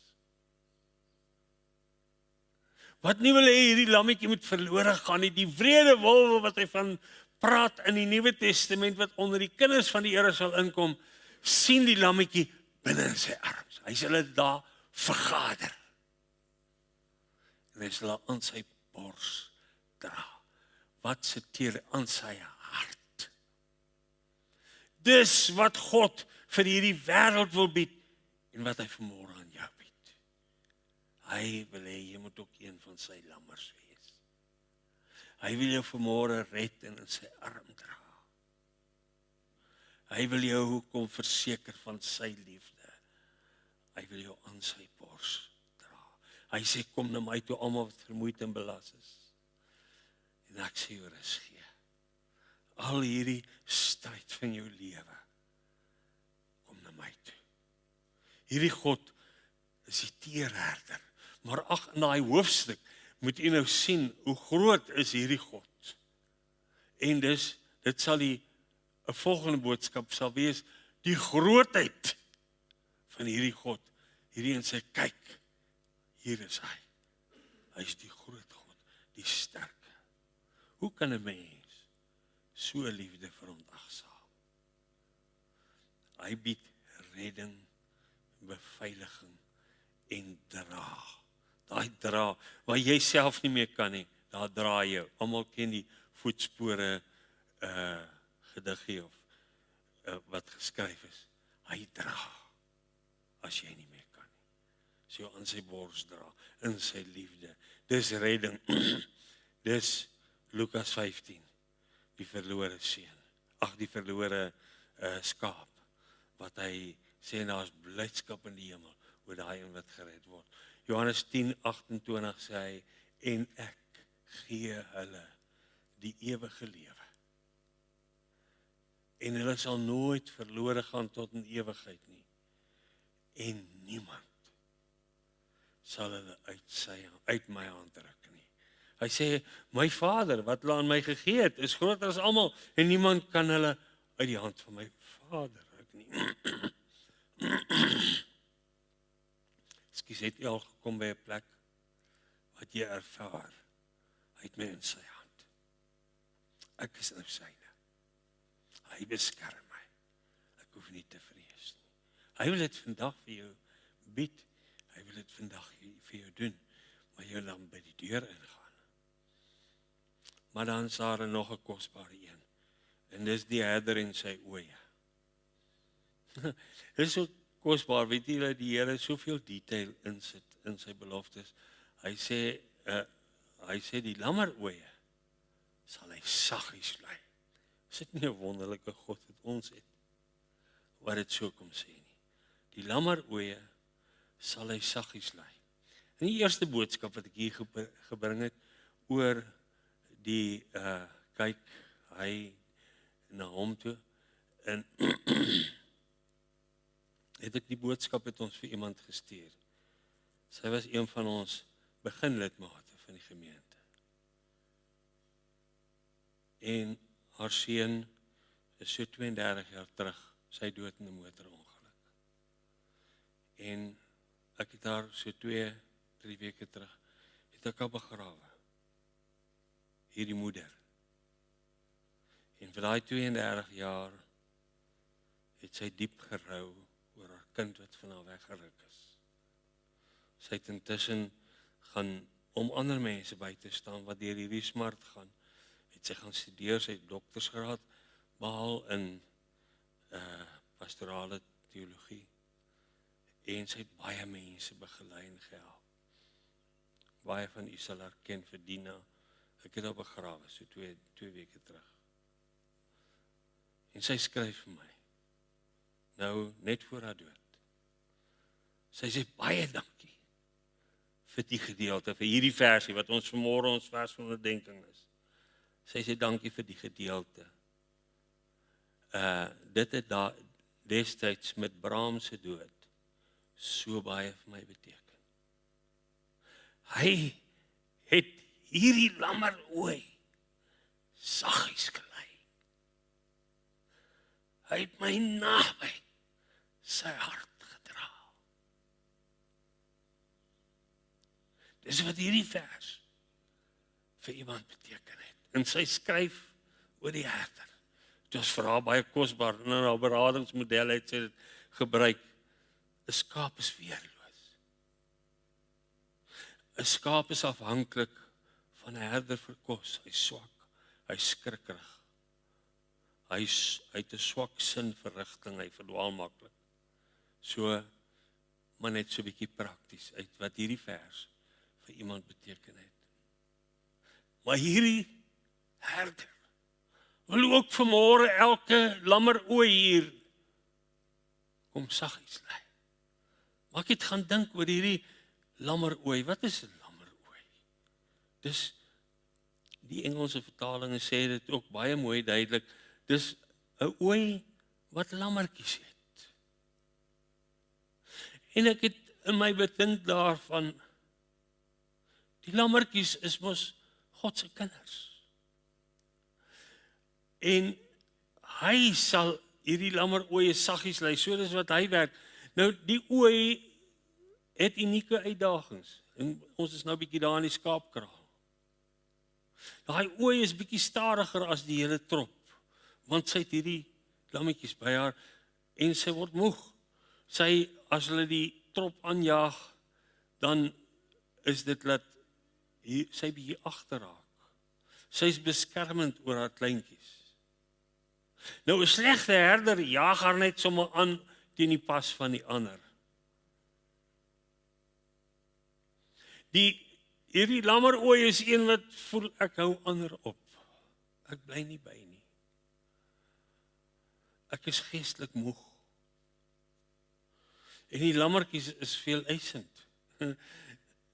Wat nie wil hê hierdie lammetjie moet verlore gaan nie, die wrede wolwe wat hy van praat in die Nuwe Testament wat onder die kinders van die Here sal inkom, sien die lammetjie binne in sy arms. Hy sal dit daar vergader. En hy sal haar aan sy bors dra. Wat siteer aan sy hart. Dis wat God vir hierdie wêreld wil bied en wat hy vanmôre aan jou bied. Hy wil hê jy moet ook een van sy lammers wees. Hy wil jou vanmôre red en in sy arm dra. Hy wil jou kom verseker van sy liefde. Hy wil jou aan sy bors dra. Hy sê kom na my toe almal wat vermoeid en belas is. En ek sê jou rus gee. Al hierdie stryd van jou lewe, kom na my toe. Hierdie God is die teerherder. Maar ag, in daai hoofstuk moet jy nou sien hoe groot is hierdie God. En dit sal 'n volgende boodskap sal wees, die grootheid van hierdie God. Hierdie en sê, kyk, hier is hy. Hy is die groot God, die sterke. Hoe kan 'n mens so liefde verontagsaam? Hy bied redding, beveiliging en dra. Daai dra, waar jy self nie meer kan nie, daar dra jy. Almal ken die voetspore gediggie of wat geskryf is. Hy dra, as jy nie meer kan nie. So jou aan sy bors dra, in sy liefde. Dis redding. Dis Lukas 15, die verlore seun. Ag, die verlore skaap, wat hy sê, daar's blydskap in die hemel, oor daai een wat gered word. Johannes 10:28 sê hy, en ek gee hulle die ewige lewe. En hulle sal nooit verlore gaan tot in ewigheid nie. En niemand sal hulle uit my hand ruk nie. Hy sê, my Vader, wat hulle aan my gegee het, is groter as almal, en niemand kan hulle uit die hand van my Vader ruk nie. Ekskuus, het jy al gekom by 'n plek wat jy ervaar, hy het my in sy hand. Ek is nou syne. Hy beskerm my. Ek hoef nie te vrees nie. Hy wil dit vandag vir jou bied. Hy wil dit vandag vir jou doen, maar jy dan by die deur ingaan. Maar dan is daar nog 'n kosbare een. En dis die herder en sy oeye. Dit is so kosbaar, weet jy dat die Here soveel detail insit in sy beloftes. Hy sê die lammeroeye sal hy saggies lei. Is dit nie 'n wonderlike God wat ons het, wat dit so kom sê nie. Die lammeroeye sal hy saggies lei. En die eerste boodskap wat ek hier gebring het, oor die, kyk, hy na hom toe, en het ek die boodskap het ons vir iemand gestuur. Sy was een van ons beginlidmate van die gemeente. En haar seun is so 32 jaar terug sy dood in 'n motorongeluk. En ek het haar so 2-3 weke terug, het ek haar begrawe. Hierdie moeder. En vir daai 32 jaar het sy diep gerou oor haar kind wat van haar weggeruk is. Sy het intussen gaan om ander mense by te staan wat deur hierdie smart gaan. Het sy gaan studeer, sy het doktorsgraad behaal in pastorale teologie. En sy het baie mense begelei en gehelp. Baie van u sal haar ken vir Dina. Ek het haar begrawe so 2 weke terug. En sy skryf vir my. Nou net voor haar dood. Sy sê baie dankie vir die gedeelte, vir hierdie versie wat ons vanmôre ons vers van oordenking is. Sy sê dankie vir die gedeelte. Dit het destyds met Bram se dood so baie vir my beteken. Hy het hierdie lammer ooi saggies gelei. Hy het my naby sy hart gedra. Dis wat hierdie vers vir iemand beteken het. En sy skryf oor die herder. Dit was vir haar baie kosbaar. In haar beradingsmodel het sy dit gebruik. 'n Skaap is weerloos. 'n Skaap is afhanklik van 'n herder vir kos. Hy's swak, hy's skrikkerig. Hy het 'n swak sin vir rigting, hy verdwaal maklik. So, maar net so 'n bietjie prakties uit wat hierdie vers vir iemand beteken het. Maar hierdie herder wil ook vanmôre elke lammerooi hier kom saggies lei. Maar ek het gaan dink oor hierdie lammerooi. Wat is 'n lammerooi? Dis die Engelse vertalinge sê dit ook baie mooi duidelik. Dis 'n ooi wat lammertjies het. En ek het in my bedink daarvan, die lammertjies is mos God se kinders. En hy sal hierdie lammerooi saggies lei, so dis wat hy werk. Nou die ooi het unieke uitdagings. En ons is nou bietjie daar in die skaapkraal. Daai ooi is bietjie stadiger as die hele trop, want sy het hierdie lammetjies by haar en sy word moeg. Sy as hulle die trop aanjaag, dan is dit dat sy bietjie agterraak. Sy is beskermend oor haar kleintjies. Nou 'n slegte herder jaag haar net sommer aan teen die pas van die ander. Hierdie lammerooi is een wat voel ek hou ander op. Ek bly nie by nie. Ek is geestelik moeg. En die lammertjies is veel eisend.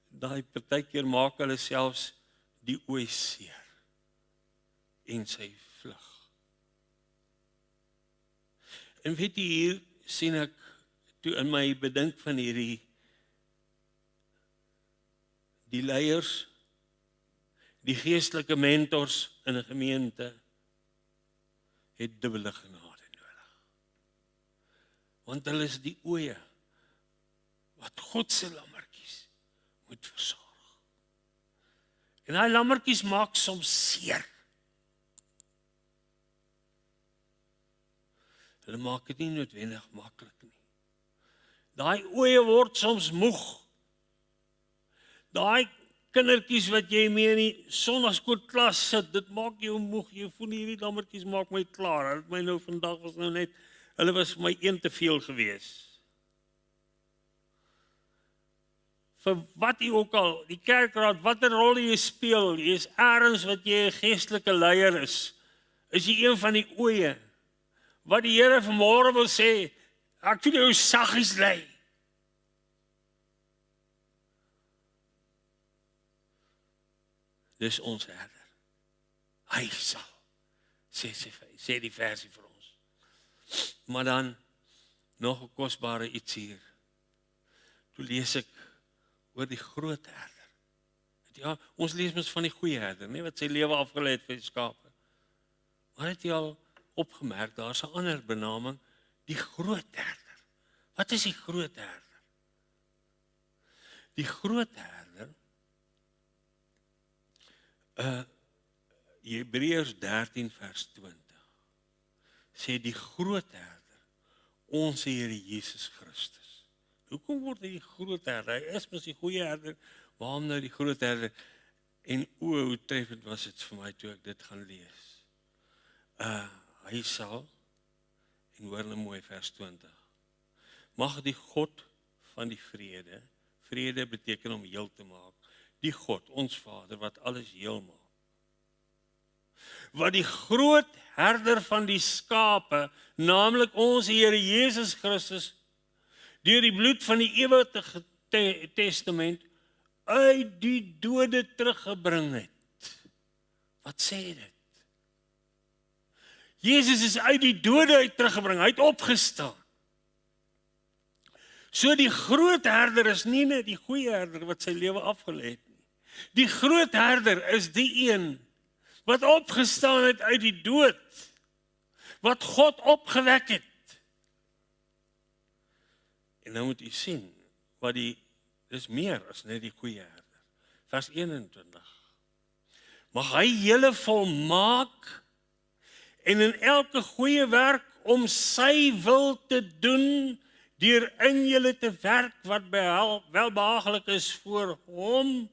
Daai partykeer maak hulle selfs die ooi seer. En sy vlug. En weet jy, hier sien ek toe in my bedink van die leiers, die geestelike mentors in 'n gemeente, het dubbele genade nodig. Want hulle is die oeye wat God se lammertjies moet versorg. En daai lammertjies maak soms seer. Hulle maak dit nie noodwendig maklik nie. Daai oeye word soms moeg. Daai kindertjies wat jy mee in die sonnaarskoolklas sit, dit maak jou moeg. Jy voel hierdie lammertjies maak my klaar. Hulle het my nou vandag was nou net, hulle was my een te veel gewees. Vir wat jy ook al, die kerkraad, watter rol jy speel, jy is ergens wat jy 'n geestelike leier is jy een van die oeye. Wat die Here vanmôre wil sê, ek wil jou saggies lei. Dis ons herder. Hy sal, sê die versie vir ons. Maar dan, nog 'n kosbare iets hier. Toe lees ek oor die groot herder. Ja, ons lees mens van die goeie herder, nie, wat sy lewe afgelê het vir die skape. Maar het jy al opgemerk, daar's 'n ander benaming, Die groot herder. Wat is die groot herder? Die groot herder, Hebreërs 13 vers 20, sê die groot herder, ons Here Jesus Christus. Hoekom word hy die groot herder? Hy is mos die goeie herder, waarom nou die groot herder? En hoe treffend was dit vir my toe ek dit gaan lees. Hy sal, en hoor nou mooi vers 20, mag die God van die vrede, vrede beteken om heel te maak, die God, ons Vader, wat alles heel maak, wat die groot herder van die skape, naamlik ons Here Jesus Christus, deur die bloed van die ewige testament, uit die dode teruggebring het. Wat sê dit? Jezus is uit die dode uit teruggebring, hy het opgestaan. So die groot herder is nie net die goeie herder wat sy lewe afgelê het nie. Die groot herder is die een wat opgestaan het uit die dood, wat God opgewek het. En nou moet u sien, dis meer as net die goeie herder. Vers 21. Mag hy julle volmaak en in elke goeie werk om sy wil te doen, deur in julle te werk wat welbehaaglik is voor hom,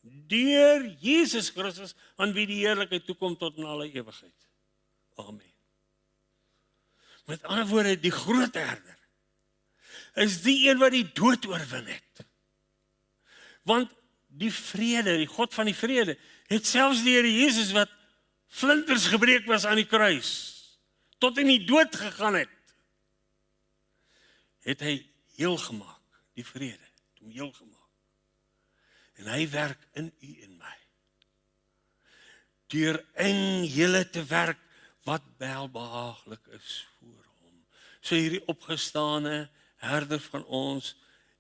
deur Jesus Christus, aan wie die heerlikheid toekom tot in alle ewigheid. Amen. Met ander woorde, die groot herder is die een wat die dood oorwin het. Want die vrede, die God van die vrede, het selfs die Here Jesus wat flinters gebreek was aan die kruis, tot in die dood gegaan het hy heel gemaak, die vrede, hom heel gemaak. En hy werk in u en my. Deur in julle te werk wat welbehaaglik is voor hom. So hierdie opgestane herder van ons,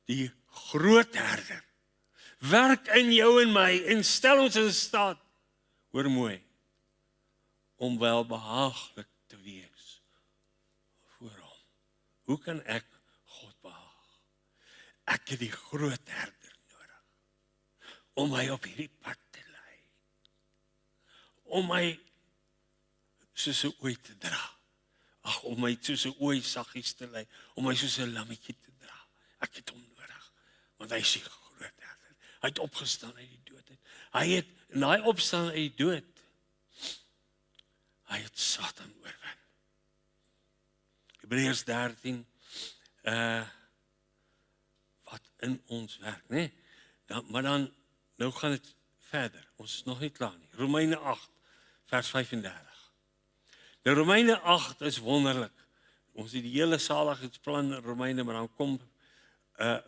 die groot herder, werk in jou en my en stel ons in staat, hoor mooi, om welbehaaglik te wees voor hom. Hoe kan ek God behaag? Ek het die groot herder nodig, om my op hierdie pad te lei, om my soos 'n ooi te dra, om my soos 'n ooi saggies te lei, om my soos 'n lammetjie te dra. Ek het hom nodig, want hy is die groot herder. Hy het opgestaan uit die dood. Hy het, en hy opstaan uit die dood, hy het Satan oorwin. Hebreërs 13, wat in ons werk, né? Maar dan, nou gaan dit verder. Ons is nog nie klaar nie. Romeine 8, vers 35. Nou Romeine 8 is wonderlik. Ons het die hele saligheidsplan in Romeine, maar dan kom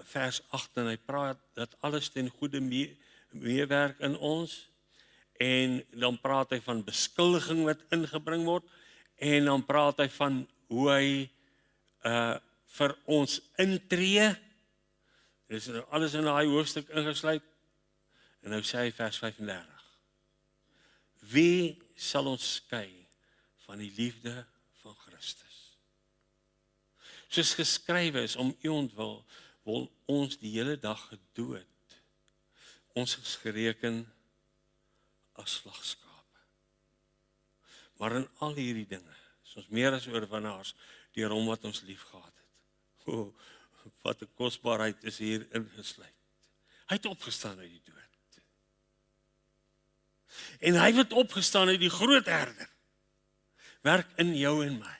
vers 8 en hy praat dat alles ten goeie meewerk in ons. En dan praat hy van beskuldiging wat ingebring word, en dan praat hy van hoe hy vir ons intree. Dis alles in daai hoofstuk ingesluit. En nou sê hy vers 35. Wie sal ons skei van die liefde van Christus? Soos geskrywe is, om u ontwil, wil ons die hele dag gedood. Ons is gereken as slagskape. Maar in al hierdie dinge, is ons meer as oorwinnaars, deur hom wat ons lief gehad het. O, wat 'n kosbaarheid is hier ingesluit. Hy het opgestaan uit die dood. En hy wat opgestaan uit die groot herder, werk in jou en my.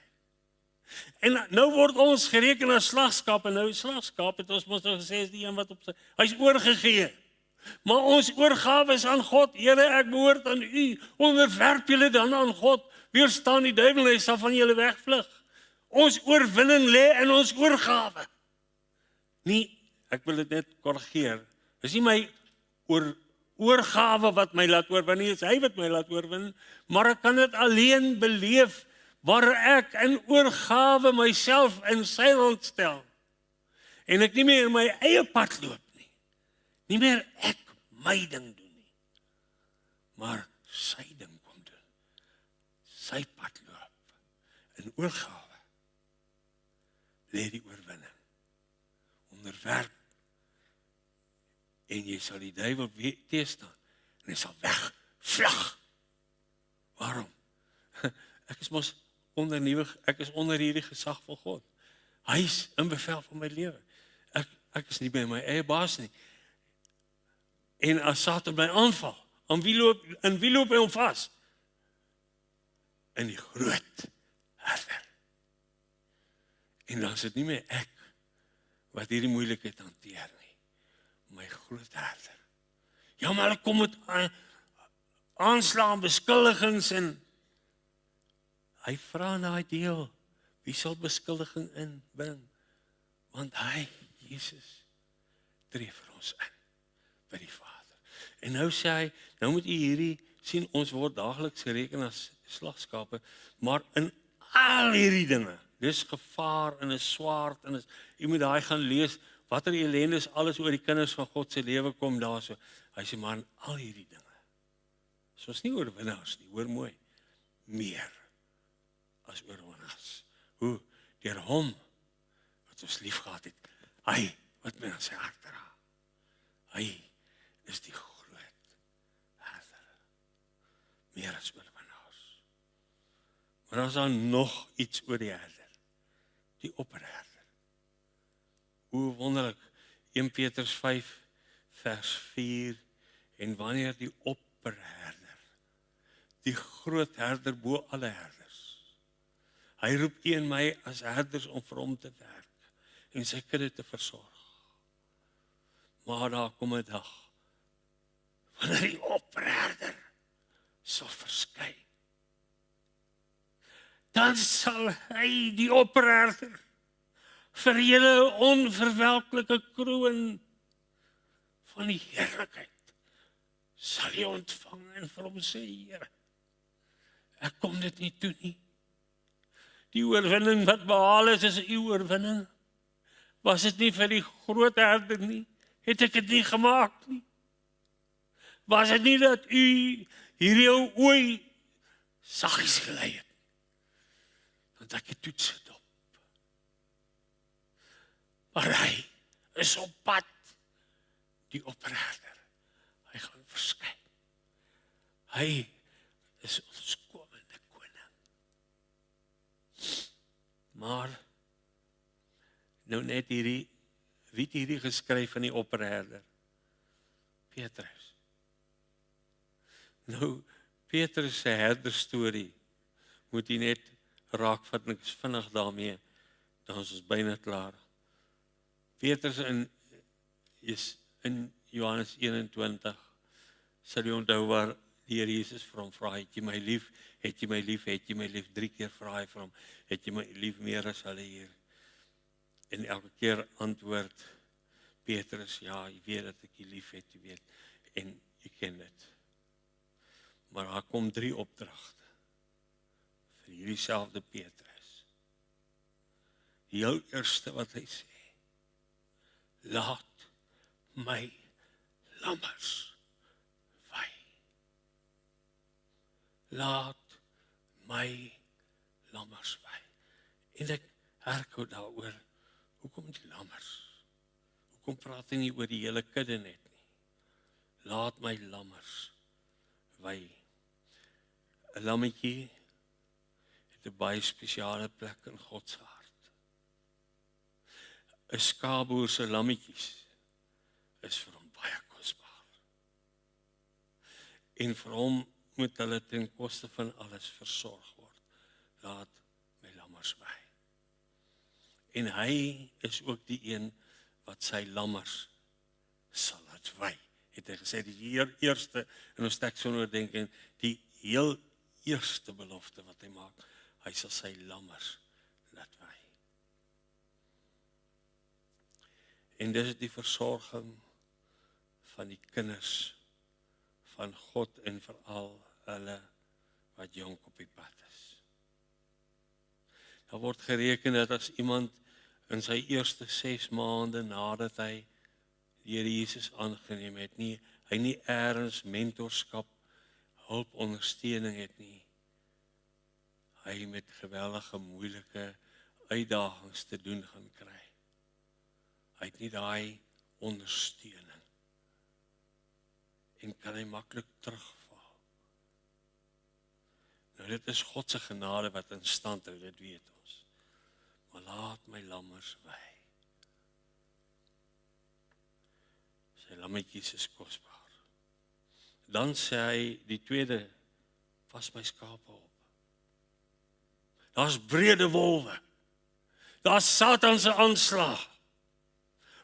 En nou word ons gereken as slagskape. Nou slagskape het ons mos nou gesê is die een wat op sy, hy's oorgegee. Maar ons oorgawe is aan God. Here, ek behoort aan u. Onderwerp julle dan aan God. Weerstaan die duiwel, hy sal van julle wegvlug. Ons oorwinning lê in ons oorgawe. Nie, ek wil dit net korrigeer. Dis nie my oorgawe wat my laat oorwin nie, is hy wat my laat oorwin, maar ek kan dit alleen beleef waar ek in oorgawe myself in sy hand stel. En ek nie meer my eie pad loop nie. Nie meer ek my ding doen nie. Maar sy ding kom doen. Sy pad loop in oorgawe. lê die oorwinning. Onderwerp. En jy sal die duiwel teestaan. En hy sal wegvlug. Waarom? Ek is onder hierdie gesag van God. Hy is in bevel van my lewe. Ek is nie by my eie baas nie. En as Satan my aanval, in wie loop hy hom vas? In die groot herder. En dan is dit nie meer ek wat hierdie moeilikheid hanteer nie. My groot herder. Ja, maar hulle kom met aanslaan, beskuldigings en hy vra na die deel, wie sal beskuldiging inbring? Want hy, Jesus, tree vir ons in, by die Vader. En nou sê hy, nou moet u hierdie sien, ons word daagliks gereken as slagskape, maar in al hierdie dinge, dis gevaar en is swaard, en jy moet daai gaan lees, watter ellende is alles oor die kinders van God se lewe kom daar so. Hy sê, maar in al hierdie dinge, is ons nie oorwinnaars nie, hoor mooi, meer as oorwinnaars. Hoe? Deur hom, wat ons lief gehad het, hy, wat my aan sy hart dra. Hy is die groot herder. Meer as oorwinnaars. Maar dan is daar nog iets oor die herder. Die opperherder. Hoe wonderlik, 1 Petrus 5 vers 4, en wanneer die opperherder, die groot herder bo alle herders, hy roep u en my as herders om vir hom te werk, en sy kudde te versorg. Maar daar kom 'n dag, wanneer die opperherder sal verskyn, dan sal hy, die opperherder, vir julle onverwelklike kroon van die heerlikheid sal jy ontvang en vir hom sê, Here, ek kom dit nie toe nie. Die oorwinning wat behaal is u oorwinning. Was dit nie vir die groot herder nie? Het ek dit nie gemaak nie? Was dit nie dat u hierdie ou ooi saggies gelei het? Dat ek die toets het op. Maar hy is op pad, die opperherder. Hy gaan verskyn. Hy is ons komende koning. Maar nou net wie het hierdie geskryf van die opperherder? Petrus. Nou, Petrus se herderstorie moet jy net raakvat, en ek is vinnig daarmee, dan is ons byna klaar. Petrus is in Johannes 21, sal jy onthou waar die Here Jesus vir hom vra, het jy my lief, het jy my lief, het jy my lief, 3 keer vra hy vir hom, het jy my lief meer as hulle hier? En elke keer antwoord Petrus, ja, jy weet dat ek jy lief het, jy weet, en jy ken dit. Maar daar kom 3 opdragte vir hierdie selfde Petrus. Die heel eerste wat hy sê, laat my lammers wei. Laat my lammers wei. En ek herkou daaroor, hoekom die lammers? Hoekom praat hy nie oor die hele kudde net nie? Laat my lammers wei. 'n Lammetjie het 'n baie spesiale plek in God se hart. 'n Skaapboer se lammetjies is vir hom baie kosbaar. En vir hom moet hulle ten koste van alles versorg word. Laat my lammers wei. En hy is ook die een wat sy lammers sal laat wei. Het hy gesê, die eerste, en ons teks so oordenking, die heel eerste belofte wat hy maak, hy sal sy lammers laat wei. En dis die versorging van die kinders van God en veral hulle wat jonk op die pad is. Daar word gereken dat as iemand in sy eerste 6 maande nadat hy die Here Jesus aangeneem het, hy nie eers mentorskap, hulp, ondersteuning het nie. Hy met geweldige moeilike uitdagings te doen gaan kry. Hy het nie daai ondersteuning en kan hy maklik terugval. Nou dit is God se genade wat in stand hou, dit weet ons. Maar laat my lammers wy. Sy lammetjies is kosbaar. Dan sê hy die tweede, pas my skape op. Daar's brede wolwe. Daar's Satan se aanslag.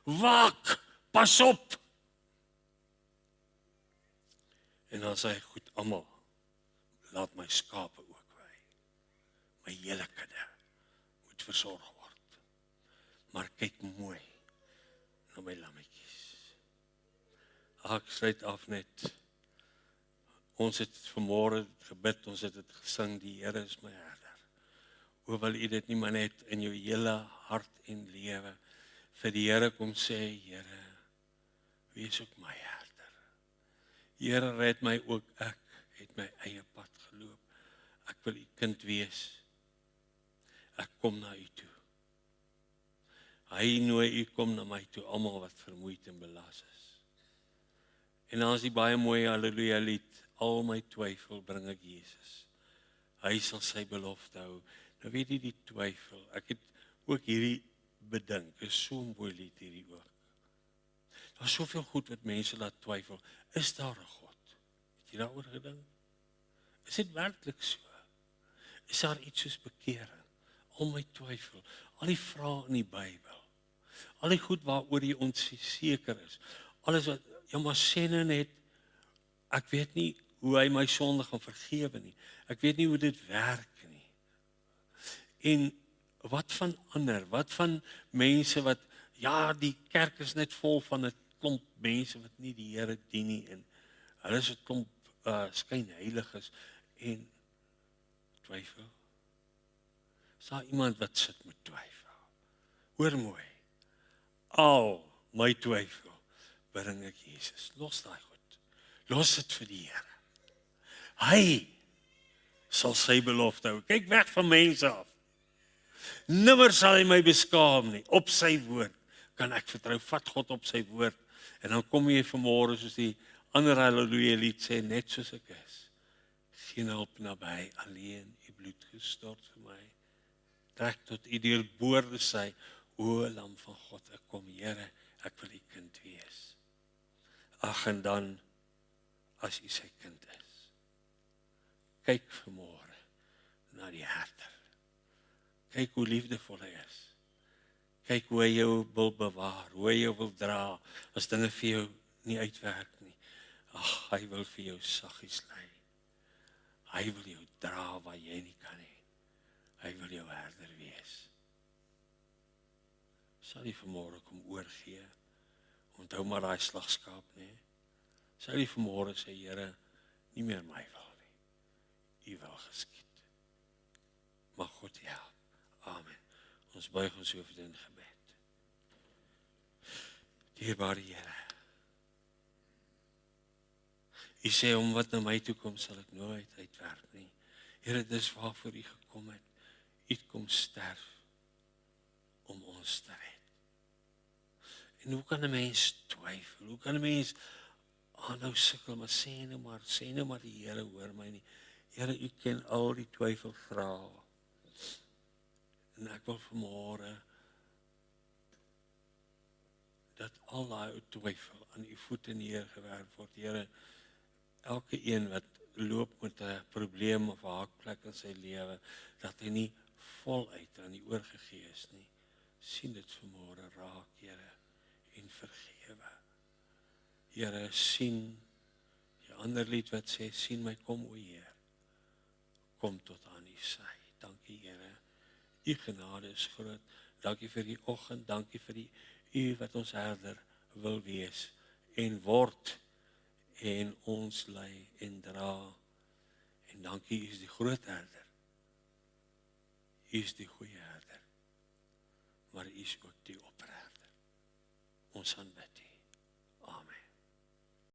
Waak, pas op. En dan sê hy, goed, almal, laat my skape ook wy. My hele kudde moet versorg word. Maar kyk mooi na my lammetjies. Ek sluit af net. Ons het vanmôre gebid, ons het dit gesing, die Here is my herder. Hoewel u dit nie maar net in jou hele hart en lewe vir die Here kom sê, Here, wees ook my herder. Here, red my ook, ek het my eie pad geloop. Ek wil u kind wees. Ek kom na u toe. Hy nooi u kom na my toe, almal wat vermoeid en belas is. En dan is die baie mooi Halleluja lied, al my twyfel bring ek Jesus. Hy sal sy belofte hou. Nou weet jy die twyfel, ek het ook hierdie bedink, is so mooi lied hierdie ook. Daar is soveel goed wat mense laat twyfel, is daar 'n God? Het jy daaroor gedink? Is dit werklik so? Is daar iets soos bekering? Al my twyfel, al die vrae in die Bybel, al die goed waaroor jy onseker is, alles wat, ja maar sê nou net, ek weet nie hoe hy my sonde gaan vergewe nie. Ek weet nie hoe dit werk nie. En wat van ander? Wat van mense wat, ja, die kerk is net vol van 'n klomp mense wat nie die Here dien nie en hulle is 'n klomp skynheiliges en twyfel. Is daar iemand wat sit met twyfel? Hoor mooi. Al my twyfel bring ek Jesus. Los daai goed. Los dit vir die Here. Hy sal sy belofte hou. Kyk weg van mense af. Nimmer sal hy my beskaam nie. Op sy woord kan ek vertrou. Vat God op sy woord. En dan kom jy vanmôre soos die ander Halleluja lied sê, net soos ek is. Geen hulp naby, alleen u bloed gestort vir my. Trek tot u deurboorde sy, o lam van God, ek kom Here, ek wil u kind wees. Ag, en dan as u sy kind is. Kyk vanmôre na die herder. Kyk hoe liefdevol hy is. Kyk hoe hy jou wil bewaar, hoe hy jou wil dra, as dinge vir jou nie uitwerk nie. Ag, hy wil vir jou saggies lei. Hy wil jou dra waar jy nie kan nie. Hy wil jou herder wees. Sal jy vanmôre kom oorgee? Onthou maar daai slagskaap, nee. Sal jy vanmôre sê, Here, nie meer my wil nie. U wil geskied. Mag God help. Amen. Ons buig ons hoofde in gebed. Dierbare Here, U sê om wat na my toe kom sal ek nooit uitwerk nie. Here, dis waarvoor U gekom het. U het kom sterf om ons te red. En hoe kan 'n mens twyfel? Hoe kan 'n mens aanhou sukkel, maar sê nou maar die Here hoor my nie. Here, U ken al die twyfelvrae. En ek wil vanmôre dat al daai twyfel aan U voete neergewerp word. Here, elke een wat loop met 'n probleem of 'n haakplek in sy lewe, dat hy nie voluit aan U oorgegee is nie. Sien dit vanmôre raak, Here, en vergewe. Here, sien die ander lied wat sê, sien my kom o Heer, kom tot aan U sy. Dankie Here, U genade is groot. Dankie vir die oggend, dankie vir die U wat ons herder wil wees en word en ons lei en dra. En dankie, U is die groot herder. U is die goeie herder. Maar U is ook die opregter. Ons aanbid U. Amen.